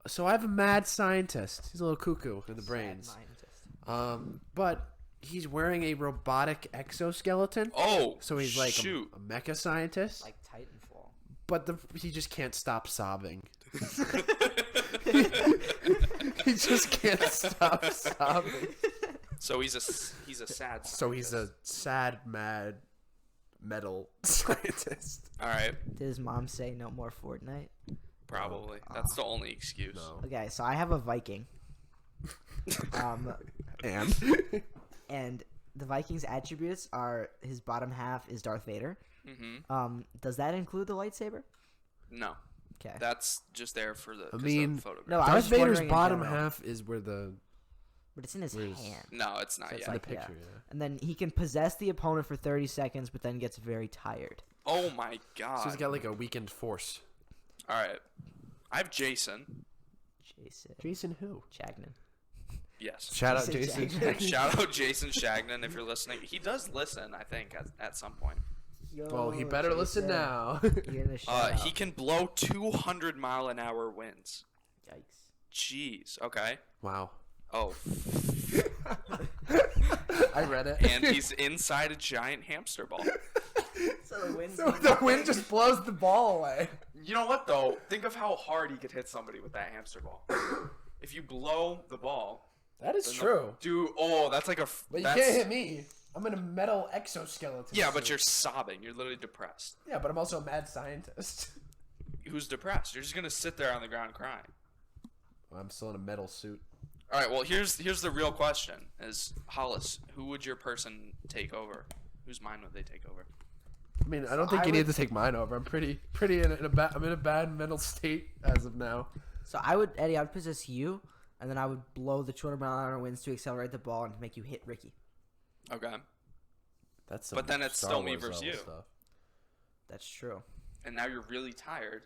[SPEAKER 3] So I have a mad scientist. He's a little cuckoo in the brains.
[SPEAKER 2] Scientist.
[SPEAKER 3] But he's wearing a robotic exoskeleton.
[SPEAKER 1] Oh.
[SPEAKER 3] So he's like
[SPEAKER 1] shoot.
[SPEAKER 3] a mecha scientist.
[SPEAKER 2] Like Titanfall.
[SPEAKER 3] But he just can't stop sobbing. He just can't stop sobbing.
[SPEAKER 1] So he's a sad.
[SPEAKER 3] So he's a sad, mad, metal scientist.
[SPEAKER 1] All right.
[SPEAKER 2] Did his mom say no more Fortnite?
[SPEAKER 1] Probably. That's the only excuse.
[SPEAKER 3] No.
[SPEAKER 2] Okay, so I have a Viking.
[SPEAKER 3] And
[SPEAKER 2] And the Viking's attributes are his bottom half is Darth Vader.
[SPEAKER 1] Mm-hmm.
[SPEAKER 2] Does that include the lightsaber?
[SPEAKER 1] No.
[SPEAKER 2] Okay.
[SPEAKER 1] That's just there for the. 'cause
[SPEAKER 3] mean,
[SPEAKER 1] the photograph.
[SPEAKER 2] No, I was
[SPEAKER 3] Darth
[SPEAKER 2] just
[SPEAKER 3] Vader's
[SPEAKER 2] wondering in
[SPEAKER 3] bottom
[SPEAKER 2] general.
[SPEAKER 3] half is where the
[SPEAKER 2] But it's in his
[SPEAKER 3] Where's-
[SPEAKER 2] hand.
[SPEAKER 1] No, it's not
[SPEAKER 2] So it's
[SPEAKER 1] yet.
[SPEAKER 2] like-
[SPEAKER 3] the picture.
[SPEAKER 2] yeah.
[SPEAKER 3] Yeah.
[SPEAKER 2] And then he can possess the opponent for 30 seconds, but then gets very tired.
[SPEAKER 1] Oh my god.
[SPEAKER 3] So he's got like a weakened force.
[SPEAKER 1] All right. I have Jason.
[SPEAKER 3] Jason who?
[SPEAKER 2] Chagnon.
[SPEAKER 1] Yes.
[SPEAKER 3] Shout out
[SPEAKER 2] Jason
[SPEAKER 3] Jason.
[SPEAKER 2] Jackson.
[SPEAKER 1] Shout out Jason Shagnon if you're listening. He does listen, I think, at some point.
[SPEAKER 3] Well, he better listen now.
[SPEAKER 2] You're gonna shout out.
[SPEAKER 1] He can blow 200-mile-an-hour winds.
[SPEAKER 2] Yikes.
[SPEAKER 1] Jeez. Okay.
[SPEAKER 3] Wow.
[SPEAKER 1] Oh.
[SPEAKER 3] I read it.
[SPEAKER 1] And he's inside a giant hamster ball.
[SPEAKER 2] So the wind's
[SPEAKER 3] So the wind just blows the ball away.
[SPEAKER 1] You know what, though? Think of how hard he could hit somebody with that hamster ball. If you blow the ball.
[SPEAKER 3] That is
[SPEAKER 1] then
[SPEAKER 3] true.
[SPEAKER 1] Dude, oh, that's like a.
[SPEAKER 3] But you
[SPEAKER 1] that's,
[SPEAKER 3] can't hit me. I'm in a metal exoskeleton.
[SPEAKER 1] Yeah, but
[SPEAKER 3] suit.
[SPEAKER 1] you're sobbing. You're literally depressed.
[SPEAKER 3] Yeah, but I'm also a mad scientist.
[SPEAKER 1] Who's depressed? You're just gonna sit there on the ground crying.
[SPEAKER 3] I'm still in a metal suit.
[SPEAKER 1] All right. Well, here's the real question: Is Hollis, who would your person take over? Whose mind would they take over?
[SPEAKER 3] mean, I don't think you need to take mine over. I'm pretty in a bad. I'm in a bad mental state as of now.
[SPEAKER 2] So Eddie, I would possess you, and then I would blow the 200-mile-an-hour winds to accelerate the ball and make you hit Ricky.
[SPEAKER 1] Okay.
[SPEAKER 3] That's.
[SPEAKER 1] But then it's
[SPEAKER 3] Star
[SPEAKER 1] still me
[SPEAKER 3] Wars
[SPEAKER 1] versus you.
[SPEAKER 3] level stuff.
[SPEAKER 2] That's true.
[SPEAKER 1] And now you're really tired.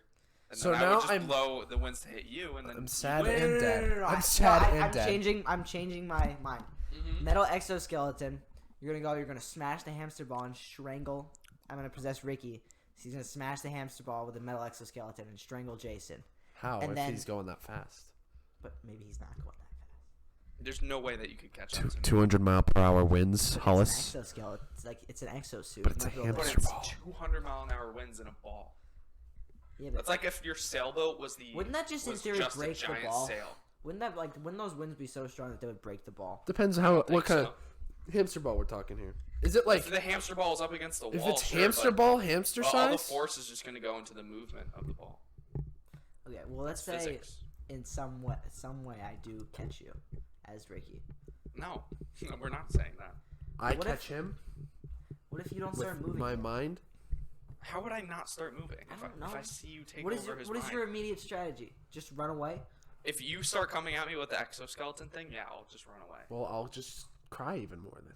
[SPEAKER 1] And
[SPEAKER 3] So
[SPEAKER 1] then I
[SPEAKER 3] now
[SPEAKER 1] would just
[SPEAKER 3] I'm-
[SPEAKER 1] blow the winds to hit you, and then
[SPEAKER 3] I'm sad
[SPEAKER 2] Wait,
[SPEAKER 3] and dead.
[SPEAKER 2] no.
[SPEAKER 3] I'm sad and
[SPEAKER 2] I'm
[SPEAKER 3] dead.
[SPEAKER 2] I'm changing my mind. Metal exoskeleton. You're gonna smash the hamster ball and strangle. I'm gonna possess Ricky. He's gonna smash the hamster ball with a metal exoskeleton and strangle Jason.
[SPEAKER 3] How
[SPEAKER 2] And
[SPEAKER 3] if
[SPEAKER 2] then-
[SPEAKER 3] he's going that fast?
[SPEAKER 2] But maybe he's not going that fast.
[SPEAKER 1] there's no way that you could catch up to me.
[SPEAKER 3] 200-mile-per-hour winds, Hollis.
[SPEAKER 2] It's an exoskeleton. It's an exosuit.
[SPEAKER 3] But it's a
[SPEAKER 2] Might be able to-
[SPEAKER 1] But
[SPEAKER 3] hamster
[SPEAKER 1] it's
[SPEAKER 3] ball.
[SPEAKER 1] 200-mile-an-hour winds in a ball.
[SPEAKER 2] Yeah, but
[SPEAKER 1] That's like if your sailboat was the.
[SPEAKER 2] wouldn't that just in
[SPEAKER 1] was
[SPEAKER 2] theory
[SPEAKER 1] just a
[SPEAKER 2] break the
[SPEAKER 1] giant
[SPEAKER 2] ball?
[SPEAKER 1] sail.
[SPEAKER 2] Wouldn't that wouldn't those winds be so strong that they would break the ball?
[SPEAKER 3] Depends
[SPEAKER 1] I
[SPEAKER 3] how
[SPEAKER 1] don't
[SPEAKER 3] what
[SPEAKER 1] think
[SPEAKER 3] kind of hamster ball we're talking here. Is it like
[SPEAKER 1] If the hamster ball is up against the
[SPEAKER 3] if
[SPEAKER 1] wall,
[SPEAKER 3] it's
[SPEAKER 1] sure,
[SPEAKER 3] hamster
[SPEAKER 1] but
[SPEAKER 3] ball hamster
[SPEAKER 1] all the
[SPEAKER 3] size?
[SPEAKER 1] force is just going to go into the movement of the ball.
[SPEAKER 2] Okay, well let's say
[SPEAKER 1] Physics.
[SPEAKER 2] in some way I do catch you as Ricky.
[SPEAKER 1] No, we're not saying that.
[SPEAKER 3] I
[SPEAKER 2] What
[SPEAKER 3] catch
[SPEAKER 2] if-
[SPEAKER 3] him
[SPEAKER 2] What if you don't
[SPEAKER 3] with
[SPEAKER 2] start moving?
[SPEAKER 3] my
[SPEAKER 2] yet?
[SPEAKER 3] mind.
[SPEAKER 1] How would I not start moving
[SPEAKER 2] I don't know.
[SPEAKER 1] if I see you take
[SPEAKER 2] What is
[SPEAKER 1] over
[SPEAKER 2] your
[SPEAKER 1] his
[SPEAKER 2] What is
[SPEAKER 1] mind?
[SPEAKER 2] your immediate strategy? Just run away?
[SPEAKER 1] If you start coming at me with the exoskeleton thing, yeah, I'll just run away.
[SPEAKER 3] Well, I'll just cry even more then.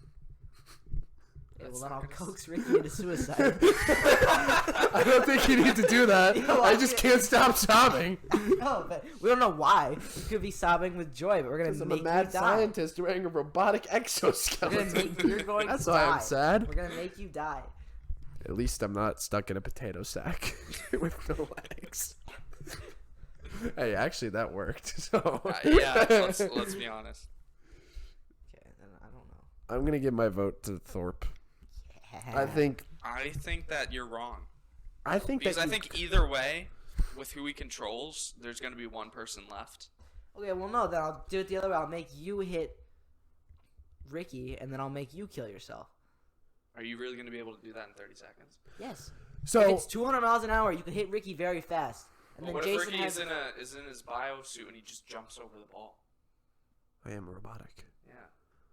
[SPEAKER 2] Yeah,
[SPEAKER 1] That's
[SPEAKER 2] well, then
[SPEAKER 1] not
[SPEAKER 2] I'll
[SPEAKER 1] gonna
[SPEAKER 2] coax Ricky into suicide.
[SPEAKER 3] I don't think you need to do that.
[SPEAKER 2] Yo,
[SPEAKER 3] I just can't stop sobbing.
[SPEAKER 2] No, but we don't know why. You could be sobbing with joy, but we're gonna
[SPEAKER 3] Because I'm
[SPEAKER 2] make
[SPEAKER 3] a mad
[SPEAKER 2] you die.
[SPEAKER 3] scientist wearing a robotic
[SPEAKER 2] We're gonna
[SPEAKER 3] exoskeleton.
[SPEAKER 2] make, you're going
[SPEAKER 3] That's
[SPEAKER 2] to
[SPEAKER 3] why
[SPEAKER 2] die.
[SPEAKER 3] I'm sad.
[SPEAKER 2] We're gonna make you die.
[SPEAKER 3] At least I'm not stuck in a potato sack with no legs. Hey, actually, that worked. So
[SPEAKER 1] Yeah, let's be honest.
[SPEAKER 2] Okay, then I don't know.
[SPEAKER 3] I'm gonna give my vote to Thorpe. I think
[SPEAKER 1] I think that you're wrong.
[SPEAKER 3] that
[SPEAKER 1] Because I think either way, with who he controls, there's going to be one person left.
[SPEAKER 2] Okay, well no, then I'll do it the other way. I'll make you hit Ricky, and then I'll make you kill yourself.
[SPEAKER 1] Are you really going to be able to do that in 30 seconds?
[SPEAKER 2] Yes. If
[SPEAKER 3] so.
[SPEAKER 2] it's 200 miles an hour, you can hit Ricky very fast. And
[SPEAKER 1] Well,
[SPEAKER 2] then
[SPEAKER 1] what
[SPEAKER 2] Jason
[SPEAKER 1] if Ricky
[SPEAKER 2] has
[SPEAKER 1] is in his bio suit and he just jumps over the ball?
[SPEAKER 3] I am robotic.
[SPEAKER 1] Yeah,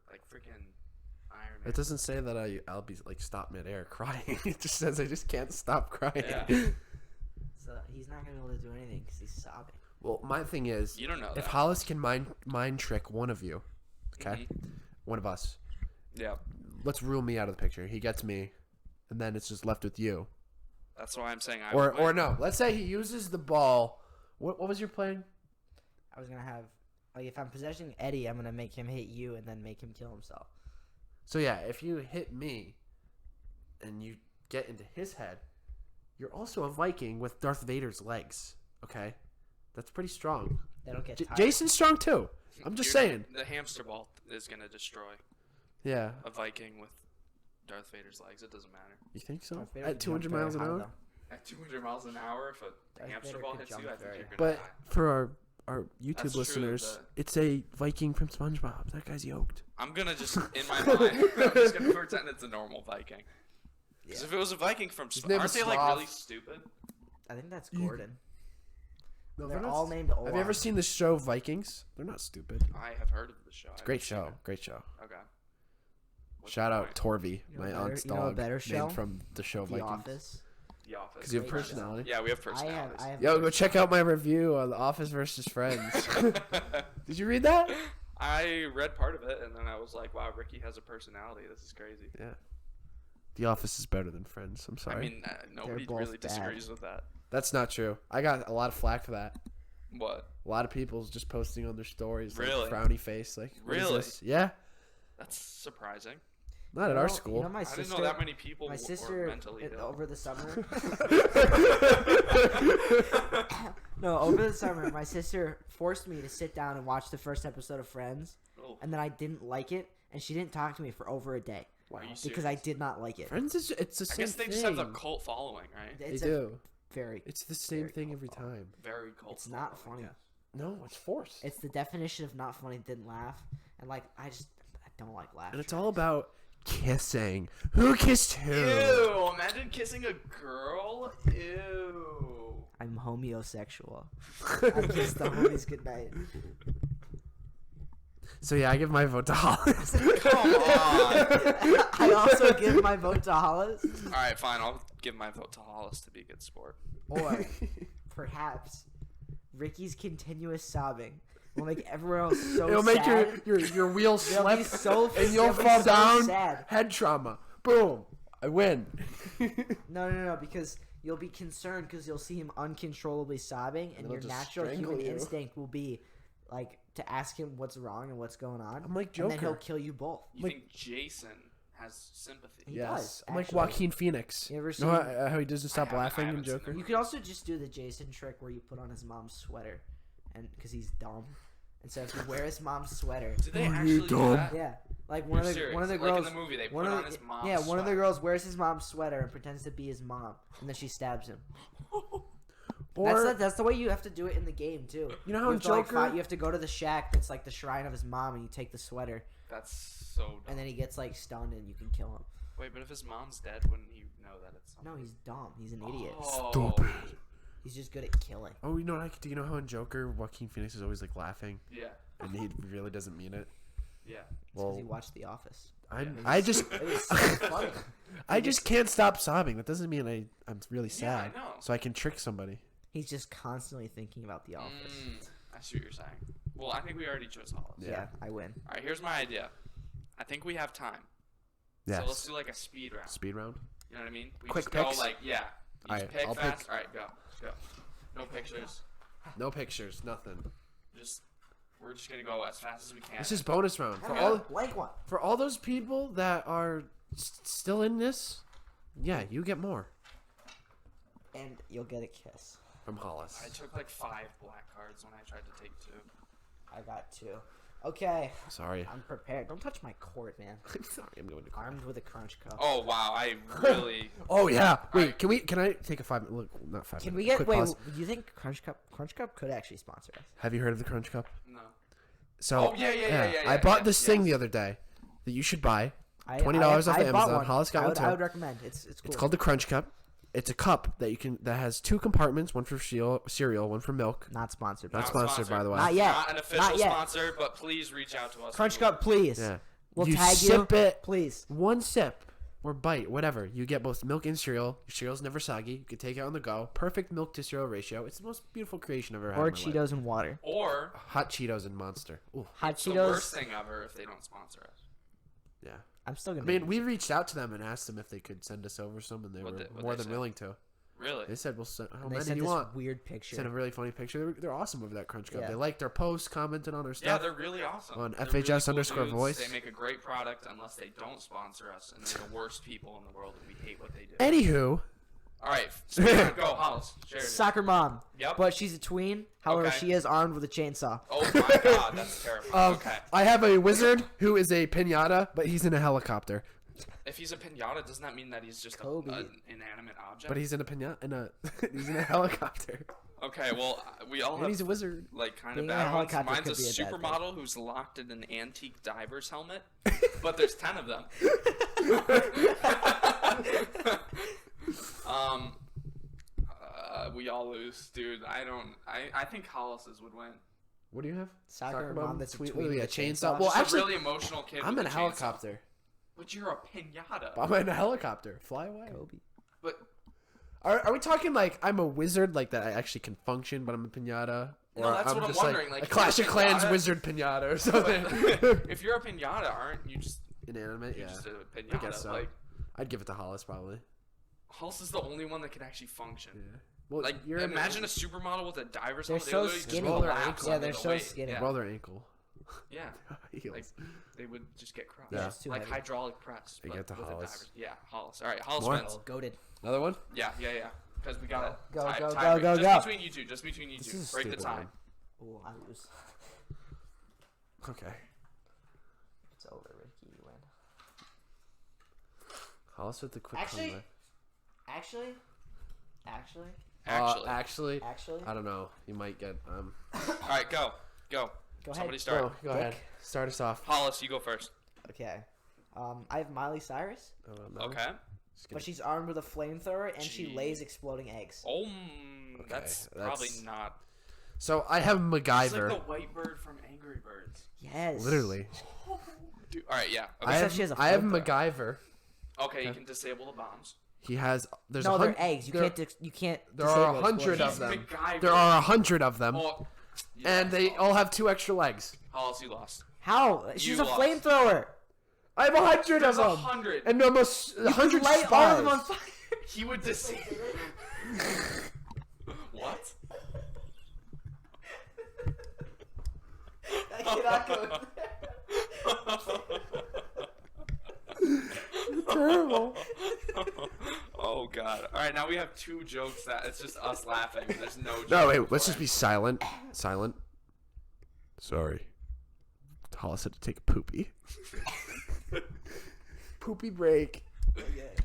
[SPEAKER 1] like freaking Iron Man.
[SPEAKER 3] It doesn't say that I'll be like stop midair crying. It just says I just can't stop crying.
[SPEAKER 1] Yeah.
[SPEAKER 2] So he's not gonna be able to do anything because he's sobbing.
[SPEAKER 3] Well, my thing is,
[SPEAKER 1] You don't know
[SPEAKER 3] if
[SPEAKER 1] that.
[SPEAKER 3] Hollis can mind trick one of you, okay,
[SPEAKER 1] Mhm.
[SPEAKER 3] one of us,
[SPEAKER 1] Yeah,
[SPEAKER 3] let's rule me out of the picture. He gets me, and then it's just left with you.
[SPEAKER 1] that's why I'm saying I
[SPEAKER 3] Or
[SPEAKER 1] would win.
[SPEAKER 3] no, let's say he uses the ball. What was your plan?
[SPEAKER 2] I was gonna have like if I'm possessing Eddie, I'm gonna make him hit you and then make him kill himself.
[SPEAKER 3] So yeah, if you hit me, and you get into his head, you're also a Viking with Darth Vader's legs. Okay, that's pretty strong.
[SPEAKER 2] They don't get tired.
[SPEAKER 3] Jason's strong too. I'm just saying.
[SPEAKER 1] The hamster ball is going to destroy
[SPEAKER 3] Yeah,
[SPEAKER 1] a Viking with Darth Vader's legs. It doesn't matter.
[SPEAKER 3] you think so?
[SPEAKER 2] Darth Vader
[SPEAKER 3] At
[SPEAKER 2] could jump
[SPEAKER 3] 200
[SPEAKER 2] very
[SPEAKER 3] miles an
[SPEAKER 2] high,
[SPEAKER 3] hour.
[SPEAKER 2] though.
[SPEAKER 1] At 200 miles an hour, if a
[SPEAKER 2] Darth
[SPEAKER 1] hamster
[SPEAKER 2] Vader
[SPEAKER 1] ball
[SPEAKER 2] could
[SPEAKER 1] hits you,
[SPEAKER 2] jump
[SPEAKER 1] I think
[SPEAKER 2] very
[SPEAKER 1] you're going
[SPEAKER 3] But
[SPEAKER 1] to die.
[SPEAKER 3] for our YouTube
[SPEAKER 1] That's true,
[SPEAKER 3] listeners, it's a Viking from SpongeBob. That guy's yoked.
[SPEAKER 1] I'm going to just, in my mind, I'm just going to pretend it's a normal Viking. Because if it was a Viking from
[SPEAKER 3] name
[SPEAKER 1] aren't
[SPEAKER 3] is
[SPEAKER 1] they like
[SPEAKER 3] Sloth.
[SPEAKER 1] really stupid?
[SPEAKER 2] I think that's Gordon.
[SPEAKER 3] No,
[SPEAKER 2] They're all named Olaf.
[SPEAKER 3] Have you ever seen the show Vikings? They're not stupid.
[SPEAKER 1] I have heard of the show.
[SPEAKER 3] It's a great show. Great show.
[SPEAKER 1] Okay. What's
[SPEAKER 3] Shout
[SPEAKER 1] the
[SPEAKER 3] out
[SPEAKER 1] point?
[SPEAKER 3] Torvy,
[SPEAKER 2] You know
[SPEAKER 3] my
[SPEAKER 2] a better-
[SPEAKER 3] aunt's
[SPEAKER 2] you know a
[SPEAKER 3] dog,
[SPEAKER 2] better show?
[SPEAKER 3] named from the show
[SPEAKER 2] The
[SPEAKER 3] Vikings.
[SPEAKER 2] Office.
[SPEAKER 1] The Office.
[SPEAKER 3] Because you have
[SPEAKER 2] Great show.
[SPEAKER 3] personality.
[SPEAKER 1] Yeah, we have
[SPEAKER 2] I
[SPEAKER 1] personalities.
[SPEAKER 2] have.
[SPEAKER 3] Yo, go check out my review on The Office versus Friends. Did you read that?
[SPEAKER 1] I read part of it, and then I was like, wow, Ricky has a personality. This is crazy.
[SPEAKER 3] Yeah. The Office is better than Friends. I'm sorry.
[SPEAKER 1] I mean, nobody
[SPEAKER 2] both
[SPEAKER 1] really
[SPEAKER 2] bad.
[SPEAKER 1] disagrees with that.
[SPEAKER 3] That's not true. I got a lot of flack for that.
[SPEAKER 1] What?
[SPEAKER 3] A lot of people just posting on their stories, like,
[SPEAKER 1] Really?
[SPEAKER 3] frowny face, like, what is
[SPEAKER 1] Really?
[SPEAKER 3] this? Yeah.
[SPEAKER 1] That's surprising.
[SPEAKER 3] Not at our school.
[SPEAKER 2] You know my
[SPEAKER 1] I
[SPEAKER 2] sister.
[SPEAKER 1] didn't know that many people
[SPEAKER 2] My
[SPEAKER 1] were
[SPEAKER 2] sister
[SPEAKER 1] mentally ill.
[SPEAKER 2] over the summer. No, over the summer, my sister forced me to sit down and watch the first episode of Friends,
[SPEAKER 1] Oh,
[SPEAKER 2] and then I didn't like it, and she didn't talk to me for over a day
[SPEAKER 1] are you
[SPEAKER 2] because I
[SPEAKER 1] serious?
[SPEAKER 2] did not like it.
[SPEAKER 3] Friends is it's the
[SPEAKER 1] I
[SPEAKER 3] same
[SPEAKER 1] guess they
[SPEAKER 3] thing.
[SPEAKER 1] just have a cult following, right?
[SPEAKER 3] They
[SPEAKER 2] It's a
[SPEAKER 3] do.
[SPEAKER 2] very.
[SPEAKER 3] It's the same
[SPEAKER 2] very
[SPEAKER 3] thing
[SPEAKER 2] cult
[SPEAKER 3] every
[SPEAKER 2] following.
[SPEAKER 3] time.
[SPEAKER 1] Very cult.
[SPEAKER 2] It's not
[SPEAKER 1] following,
[SPEAKER 2] funny.
[SPEAKER 3] No, it's forced.
[SPEAKER 2] It's the definition of not funny. Didn't laugh, and like I don't like laughing.
[SPEAKER 3] And it's all about kissing. Who kissed who?
[SPEAKER 1] Ew! Imagine kissing a girl. Ew.
[SPEAKER 2] I'm homosexual. I kiss the homies goodnight.
[SPEAKER 3] So yeah, I give my vote to Hollis.
[SPEAKER 1] Come on.
[SPEAKER 2] I also give my vote to Hollis.
[SPEAKER 1] All right, fine. I'll give my vote to Hollis to be a good sport.
[SPEAKER 2] Or perhaps Ricky's continuous sobbing will make everyone else so
[SPEAKER 3] It'll
[SPEAKER 2] sad.
[SPEAKER 3] make your wheels
[SPEAKER 2] They'll
[SPEAKER 3] slip
[SPEAKER 2] be so
[SPEAKER 3] and you'll
[SPEAKER 2] they'll be
[SPEAKER 3] fall
[SPEAKER 2] so
[SPEAKER 3] down.
[SPEAKER 2] sad.
[SPEAKER 3] Head trauma. Boom. I win.
[SPEAKER 2] No, because you'll be concerned because you'll see him uncontrollably sobbing, and
[SPEAKER 3] It'll
[SPEAKER 2] your
[SPEAKER 3] just
[SPEAKER 2] natural
[SPEAKER 3] strangle
[SPEAKER 2] human
[SPEAKER 3] you.
[SPEAKER 2] instinct will be like to ask him what's wrong and what's going on.
[SPEAKER 3] I'm like
[SPEAKER 2] and then he'll
[SPEAKER 3] Joker.
[SPEAKER 2] kill you both.
[SPEAKER 1] You
[SPEAKER 3] Like-
[SPEAKER 1] think Jason has sympathy?
[SPEAKER 2] He
[SPEAKER 3] Yes.
[SPEAKER 2] does,
[SPEAKER 3] I'm like
[SPEAKER 2] actually.
[SPEAKER 3] Joaquin Phoenix.
[SPEAKER 2] You ever
[SPEAKER 3] know how,
[SPEAKER 2] seen-
[SPEAKER 3] how he doesn't stop laughing in
[SPEAKER 1] haven't seen
[SPEAKER 3] Joker?
[SPEAKER 1] that.
[SPEAKER 2] You could also just do the Jason trick where you put on his mom's sweater, and because he's dumb, and so if you wear his mom's sweater,
[SPEAKER 1] Do they
[SPEAKER 3] Oh,
[SPEAKER 1] actually
[SPEAKER 3] you
[SPEAKER 1] do
[SPEAKER 3] dumb.
[SPEAKER 1] that?
[SPEAKER 2] yeah, like
[SPEAKER 1] You're serious?
[SPEAKER 2] one of the
[SPEAKER 1] Like
[SPEAKER 2] girls,
[SPEAKER 1] in the movie, they
[SPEAKER 2] one
[SPEAKER 1] put
[SPEAKER 2] of
[SPEAKER 1] on
[SPEAKER 2] the,
[SPEAKER 1] his mom's
[SPEAKER 2] yeah, one of the
[SPEAKER 1] sweater.
[SPEAKER 2] girls wears his mom's sweater and pretends to be his mom, and then she stabs him.
[SPEAKER 3] Or
[SPEAKER 2] That's the way you have to do it in the game too.
[SPEAKER 3] You know how
[SPEAKER 2] you
[SPEAKER 3] in
[SPEAKER 2] have to, like,
[SPEAKER 3] Joker-
[SPEAKER 2] fight- you have to go to the shack that's like the shrine of his mom, and you take the sweater,
[SPEAKER 1] That's so dumb.
[SPEAKER 2] and then he gets like stunned, and you can kill him.
[SPEAKER 1] Wait, but if his mom's dead, wouldn't he know that it's something?
[SPEAKER 2] No, he's dumb. He's an idiot.
[SPEAKER 1] Oh.
[SPEAKER 3] Stupid.
[SPEAKER 2] He's just good at killing.
[SPEAKER 3] Oh, you know, like, do you know how in Joker, Joaquin Phoenix is always like laughing,
[SPEAKER 1] Yeah,
[SPEAKER 3] and he really doesn't mean it?
[SPEAKER 1] yeah.
[SPEAKER 2] Because
[SPEAKER 3] Well,
[SPEAKER 2] he watched The Office.
[SPEAKER 3] I just,
[SPEAKER 2] It was so funny.
[SPEAKER 3] I just can't stop sobbing. That doesn't mean I'm really
[SPEAKER 1] Yeah, I
[SPEAKER 3] sad.
[SPEAKER 1] know.
[SPEAKER 3] So I can trick somebody.
[SPEAKER 2] He's just constantly thinking about The Office.
[SPEAKER 1] I see what you're saying. Well, I think we already chose Hollis.
[SPEAKER 2] Yeah, I win.
[SPEAKER 1] All right, here's my idea. I think we have time.
[SPEAKER 3] Yes.
[SPEAKER 1] So let's do like a speed round.
[SPEAKER 3] Speed round.
[SPEAKER 1] You know what I mean? We
[SPEAKER 3] Quick
[SPEAKER 1] just
[SPEAKER 3] picks?
[SPEAKER 1] go like, yeah. You
[SPEAKER 3] All
[SPEAKER 1] just
[SPEAKER 3] right,
[SPEAKER 1] pick
[SPEAKER 3] I'll
[SPEAKER 1] fast.
[SPEAKER 3] pick.
[SPEAKER 1] All right, go. Let's go. No pictures.
[SPEAKER 3] No pictures. Nothing.
[SPEAKER 1] We're just gonna go as fast as we can.
[SPEAKER 3] This is bonus round for
[SPEAKER 2] I
[SPEAKER 3] all
[SPEAKER 2] got a blank one.
[SPEAKER 3] for all those people that are still in this. Yeah, you get more
[SPEAKER 2] And you'll get a kiss.
[SPEAKER 3] from Hollis.
[SPEAKER 1] I took like 5 black cards when I tried to take 2.
[SPEAKER 2] I got 2. Okay,
[SPEAKER 3] Sorry.
[SPEAKER 2] I'm prepared. Don't touch my cord, man.
[SPEAKER 3] I'm sorry. I'm going to.
[SPEAKER 2] Armed with a crunch cup.
[SPEAKER 1] Oh wow, I really.
[SPEAKER 3] Oh yeah. Wait.
[SPEAKER 1] right.
[SPEAKER 3] Can I take a 5 minute? Look, not 5
[SPEAKER 2] Can
[SPEAKER 3] minute.
[SPEAKER 2] we get?
[SPEAKER 3] quick
[SPEAKER 2] Wait,
[SPEAKER 3] pause.
[SPEAKER 2] do you think Crunch Cup could actually sponsor us?
[SPEAKER 3] Have you heard of the Crunch Cup?
[SPEAKER 1] No.
[SPEAKER 3] So
[SPEAKER 1] Oh, yeah,
[SPEAKER 3] I bought
[SPEAKER 1] yeah,
[SPEAKER 3] this thing
[SPEAKER 1] yes.
[SPEAKER 3] the other day that you should buy.
[SPEAKER 2] I-
[SPEAKER 3] $20
[SPEAKER 2] I-
[SPEAKER 3] off
[SPEAKER 2] I
[SPEAKER 3] of
[SPEAKER 2] bought
[SPEAKER 3] Amazon.
[SPEAKER 2] one.
[SPEAKER 3] Hollis got
[SPEAKER 2] I
[SPEAKER 3] one
[SPEAKER 2] would,
[SPEAKER 3] too.
[SPEAKER 2] I would recommend. It's cool.
[SPEAKER 3] It's called the Crunch Cup. It's a cup that has 2 compartments, one for cereal, one for milk.
[SPEAKER 2] Not sponsored.
[SPEAKER 3] Not sponsored, by the way.
[SPEAKER 2] Not yet.
[SPEAKER 1] Not an official
[SPEAKER 2] Not yet.
[SPEAKER 1] sponsor, but please reach out to us.
[SPEAKER 2] Crunch Cup, please.
[SPEAKER 3] Yeah.
[SPEAKER 2] We'll
[SPEAKER 3] you
[SPEAKER 2] tag
[SPEAKER 3] sip
[SPEAKER 2] you.
[SPEAKER 3] it,
[SPEAKER 2] Please.
[SPEAKER 3] one sip or bite, whatever. You get both milk and cereal. Your cereal's never soggy. You can take it on the go. Perfect milk to cereal ratio. It's the most beautiful creation I've ever had.
[SPEAKER 2] Or
[SPEAKER 3] in my life.
[SPEAKER 2] Cheetos and water.
[SPEAKER 1] Or
[SPEAKER 3] Hot Cheetos and Monster. Ooh,
[SPEAKER 2] Hot
[SPEAKER 1] it's the
[SPEAKER 2] Cheetos.
[SPEAKER 1] worst thing ever if they don't sponsor us.
[SPEAKER 3] yeah.
[SPEAKER 2] I'm still
[SPEAKER 3] I
[SPEAKER 2] gonna.
[SPEAKER 3] mean, we reached out to them and asked them if they could send us over some, and they
[SPEAKER 1] What'd
[SPEAKER 3] were
[SPEAKER 1] they-
[SPEAKER 3] more
[SPEAKER 1] what'd they
[SPEAKER 3] than
[SPEAKER 1] say?
[SPEAKER 3] willing to.
[SPEAKER 1] Really?
[SPEAKER 3] They said, "Well, send, how
[SPEAKER 2] and they
[SPEAKER 3] many
[SPEAKER 2] sent
[SPEAKER 3] do you
[SPEAKER 2] this
[SPEAKER 3] want?"
[SPEAKER 2] weird picture.
[SPEAKER 3] Sent a really funny picture. They're awesome over that Crunch Cup.
[SPEAKER 2] Yeah.
[SPEAKER 3] They liked our posts, commented on our
[SPEAKER 1] Yeah,
[SPEAKER 3] stuff.
[SPEAKER 1] they're really awesome.
[SPEAKER 3] On
[SPEAKER 1] They're
[SPEAKER 3] FHS
[SPEAKER 1] really
[SPEAKER 3] _voice.
[SPEAKER 1] dudes. They make a great product unless they don't sponsor us, and they're the worst people in the world, and we hate what they do.
[SPEAKER 3] Anywho,
[SPEAKER 1] All right, so we're gonna go, Hollis. Share it.
[SPEAKER 2] Soccer mom.
[SPEAKER 1] Yep.
[SPEAKER 2] But she's a tween. However,
[SPEAKER 1] Okay.
[SPEAKER 2] she is armed with a chainsaw.
[SPEAKER 1] Oh my god, that's terrible. Okay.
[SPEAKER 3] I have a wizard who is a pinata, but he's in a helicopter.
[SPEAKER 1] If he's a pinata, doesn't that mean that he's just
[SPEAKER 2] Kobe.
[SPEAKER 1] an inanimate object?
[SPEAKER 3] But he's in a pinata. He's in a helicopter.
[SPEAKER 1] Okay, well, we all
[SPEAKER 3] And
[SPEAKER 1] have
[SPEAKER 3] he's a wizard.
[SPEAKER 1] like kind of
[SPEAKER 2] Being in a
[SPEAKER 1] bad ones.
[SPEAKER 2] helicopter
[SPEAKER 1] Mine's a
[SPEAKER 2] could be a bad thing.
[SPEAKER 1] supermodel who's locked in an antique diver's helmet, but there's 10 of them. We all lose, dude. I think Hollis's would win.
[SPEAKER 3] What do you have?
[SPEAKER 2] Soccer
[SPEAKER 3] mom,
[SPEAKER 2] mom that's a
[SPEAKER 3] tweet-
[SPEAKER 2] tween
[SPEAKER 3] what,
[SPEAKER 2] with
[SPEAKER 3] a
[SPEAKER 2] a
[SPEAKER 3] chainsaw?
[SPEAKER 2] chainsaw.
[SPEAKER 3] Well,
[SPEAKER 1] Just
[SPEAKER 3] actually,
[SPEAKER 1] a really emotional kid.
[SPEAKER 3] I'm
[SPEAKER 1] with
[SPEAKER 3] in a
[SPEAKER 1] chainsaw.
[SPEAKER 3] helicopter.
[SPEAKER 1] But you're a pinata.
[SPEAKER 3] I'm in a helicopter. Fly away.
[SPEAKER 2] Kobe.
[SPEAKER 1] But
[SPEAKER 3] Are we talking like I'm a wizard, like that I actually can function, but I'm a pinata?
[SPEAKER 1] No, that's what I'm
[SPEAKER 3] just
[SPEAKER 1] wondering, like,
[SPEAKER 3] a
[SPEAKER 1] if
[SPEAKER 3] Clash of
[SPEAKER 1] you're a
[SPEAKER 3] Clans
[SPEAKER 1] pinata-
[SPEAKER 3] wizard pinata or something.
[SPEAKER 1] if you're a pinata, aren't you just
[SPEAKER 3] Inanimate,
[SPEAKER 1] you're
[SPEAKER 3] yeah.
[SPEAKER 1] just a
[SPEAKER 3] I
[SPEAKER 1] pinata?
[SPEAKER 3] guess so.
[SPEAKER 1] Like
[SPEAKER 3] I'd give it to Hollis probably.
[SPEAKER 1] Hollis is the only one that can actually function.
[SPEAKER 3] Yeah. Well,
[SPEAKER 1] Like
[SPEAKER 3] you're
[SPEAKER 1] imagine a supermodel with a diver's
[SPEAKER 2] They're
[SPEAKER 1] helmet.
[SPEAKER 2] so
[SPEAKER 1] They literally just
[SPEAKER 2] skinny.
[SPEAKER 3] roll their
[SPEAKER 1] collapse
[SPEAKER 3] ankles.
[SPEAKER 2] Yeah,
[SPEAKER 1] under
[SPEAKER 2] they're
[SPEAKER 1] the
[SPEAKER 2] so
[SPEAKER 1] weight.
[SPEAKER 2] skinny.
[SPEAKER 1] Yeah.
[SPEAKER 3] roll their ankle.
[SPEAKER 1] Yeah.
[SPEAKER 3] Heels.
[SPEAKER 1] Like they would just get crushed.
[SPEAKER 3] Yeah.
[SPEAKER 2] It's too
[SPEAKER 1] Like
[SPEAKER 2] heavy.
[SPEAKER 1] hydraulic press.
[SPEAKER 3] They
[SPEAKER 1] but
[SPEAKER 3] get to
[SPEAKER 1] with a
[SPEAKER 3] Hollis.
[SPEAKER 1] diver's- Yeah, Hollis. All right, Hollis
[SPEAKER 3] More?
[SPEAKER 1] wins.
[SPEAKER 2] Goated.
[SPEAKER 3] Another one?
[SPEAKER 1] Yeah. Because we got to
[SPEAKER 2] Go,
[SPEAKER 1] tie,
[SPEAKER 2] go,
[SPEAKER 1] tie
[SPEAKER 2] go, go,
[SPEAKER 1] just
[SPEAKER 2] go.
[SPEAKER 1] between you two. Just between you
[SPEAKER 3] This
[SPEAKER 1] two.
[SPEAKER 3] is a
[SPEAKER 1] Break the
[SPEAKER 3] stupid
[SPEAKER 1] tie.
[SPEAKER 3] one.
[SPEAKER 2] Ooh, I lose.
[SPEAKER 3] Okay.
[SPEAKER 2] It's over, Ricky. You win.
[SPEAKER 3] Hollis with the quick
[SPEAKER 2] Actually-
[SPEAKER 3] comeback.
[SPEAKER 2] Actually,
[SPEAKER 1] Actually.
[SPEAKER 2] actually.
[SPEAKER 3] I don't know. You might get
[SPEAKER 1] All right, go.
[SPEAKER 2] Go ahead.
[SPEAKER 1] Somebody start.
[SPEAKER 3] Go ahead.
[SPEAKER 2] Dick.
[SPEAKER 3] Start us off.
[SPEAKER 1] Hollis, you go first.
[SPEAKER 2] Okay. I have Miley Cyrus,
[SPEAKER 1] Okay.
[SPEAKER 2] but she's armed with a flamethrower and she
[SPEAKER 1] Gee.
[SPEAKER 2] lays exploding eggs.
[SPEAKER 1] Oh,
[SPEAKER 3] Okay,
[SPEAKER 1] that's
[SPEAKER 3] that's-
[SPEAKER 1] probably not.
[SPEAKER 3] So I have
[SPEAKER 1] It's
[SPEAKER 3] MacGyver.
[SPEAKER 1] like the white bird from Angry Birds.
[SPEAKER 2] Yes.
[SPEAKER 3] Literally.
[SPEAKER 1] Dude, all right, yeah.
[SPEAKER 3] I
[SPEAKER 1] Okay.
[SPEAKER 2] Except
[SPEAKER 3] have,
[SPEAKER 2] she has a
[SPEAKER 3] I have
[SPEAKER 2] flamethrower.
[SPEAKER 3] MacGyver.
[SPEAKER 1] Okay, you can disable the bombs.
[SPEAKER 3] He has. There's
[SPEAKER 2] No,
[SPEAKER 3] a
[SPEAKER 2] they're eggs. You can't.
[SPEAKER 3] There are
[SPEAKER 2] disable
[SPEAKER 3] 100 of
[SPEAKER 1] He's
[SPEAKER 3] them.
[SPEAKER 1] MacGyver.
[SPEAKER 3] There are 100 of them,
[SPEAKER 1] Oh, you
[SPEAKER 3] and
[SPEAKER 1] lost,
[SPEAKER 3] they
[SPEAKER 1] Hollis.
[SPEAKER 3] all have 2 extra legs.
[SPEAKER 1] Hollis, you lost.
[SPEAKER 2] How? She's
[SPEAKER 1] You
[SPEAKER 2] a
[SPEAKER 1] lost.
[SPEAKER 2] flamethrower.
[SPEAKER 3] I have 100
[SPEAKER 1] There's
[SPEAKER 3] of them,
[SPEAKER 1] 100.
[SPEAKER 3] and almost
[SPEAKER 2] You
[SPEAKER 3] 100
[SPEAKER 2] could light all of them on
[SPEAKER 3] spars.
[SPEAKER 2] fire.
[SPEAKER 1] He would deceive. What?
[SPEAKER 2] I cannot go.
[SPEAKER 3] Terrible.
[SPEAKER 1] Oh god. All right, now we have 2 jokes that it's just us laughing. There's no. Joke
[SPEAKER 3] No, wait. Let's just
[SPEAKER 1] beforehand.
[SPEAKER 3] be silent. Silent. Sorry. Hollis had to take a poopy. Poopy break.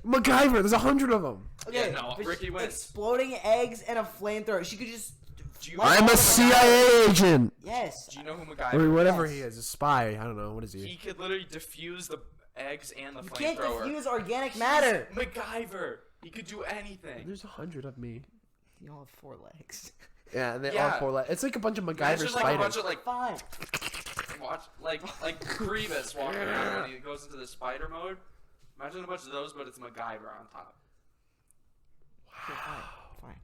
[SPEAKER 3] MacGyver. There's 100 of them.
[SPEAKER 2] Okay,
[SPEAKER 1] Yeah, no,
[SPEAKER 2] but
[SPEAKER 1] Ricky wins.
[SPEAKER 2] Exploding eggs and a flamethrower. She could just.
[SPEAKER 1] Do you
[SPEAKER 3] I'm
[SPEAKER 1] know
[SPEAKER 3] a
[SPEAKER 1] who
[SPEAKER 3] CIA agent.
[SPEAKER 2] Yes.
[SPEAKER 1] Do you know who
[SPEAKER 3] Or
[SPEAKER 1] MacGyver?
[SPEAKER 3] whatever
[SPEAKER 2] Yes.
[SPEAKER 3] he is, a spy. I don't know. What is
[SPEAKER 1] He
[SPEAKER 3] he?
[SPEAKER 1] could literally diffuse the eggs and the
[SPEAKER 2] You can't
[SPEAKER 1] flamethrower.
[SPEAKER 2] diffuse organic matter.
[SPEAKER 1] MacGyver. He could do anything.
[SPEAKER 3] There's 100 of me.
[SPEAKER 2] You all have 4 legs.
[SPEAKER 3] Yeah, and they
[SPEAKER 1] Yeah.
[SPEAKER 3] all 4 legs. It's like a bunch of MacGyver
[SPEAKER 1] Imagine like a bunch
[SPEAKER 3] spiders.
[SPEAKER 1] of like
[SPEAKER 2] Fine.
[SPEAKER 1] watch like Grievous walking around when he goes into the spider mode. Imagine a bunch of those, but it's MacGyver on top.
[SPEAKER 2] Okay, fine.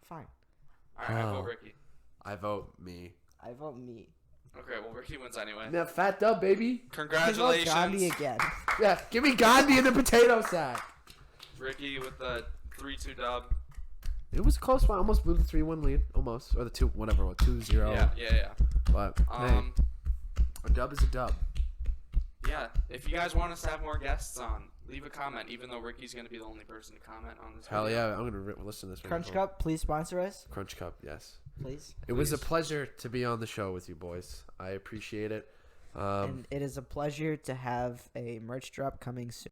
[SPEAKER 2] Fine.
[SPEAKER 1] All right, I
[SPEAKER 3] Oh.
[SPEAKER 1] vote Ricky.
[SPEAKER 3] I vote me.
[SPEAKER 2] I vote me.
[SPEAKER 1] Okay, well Ricky wins anyway.
[SPEAKER 3] Yeah, fat dub, baby.
[SPEAKER 2] I vote
[SPEAKER 1] Congratulations,
[SPEAKER 2] Gandhi again.
[SPEAKER 3] Yeah, give me Gandhi in the potato sack.
[SPEAKER 1] Ricky, with the 3-2 dub.
[SPEAKER 3] It was a close one. Almost blew the 3-1 lead. Almost. Or the 2, whatever. 2-0.
[SPEAKER 1] Yeah.
[SPEAKER 3] But, hey, a dub is a dub.
[SPEAKER 1] Yeah. If you guys want us to have more guests on, leave a comment. Even though Ricky's gonna be the only person to comment on this.
[SPEAKER 3] Hell
[SPEAKER 1] video.
[SPEAKER 3] yeah. I'm going to listen to this.
[SPEAKER 2] Crunch
[SPEAKER 3] one.
[SPEAKER 2] Cup, please sponsor us.
[SPEAKER 3] Crunch Cup, yes.
[SPEAKER 2] Please.
[SPEAKER 3] It was a
[SPEAKER 1] Please.
[SPEAKER 3] pleasure to be on the show with you boys. I appreciate it.
[SPEAKER 2] And it is a pleasure to have a merch drop coming soon.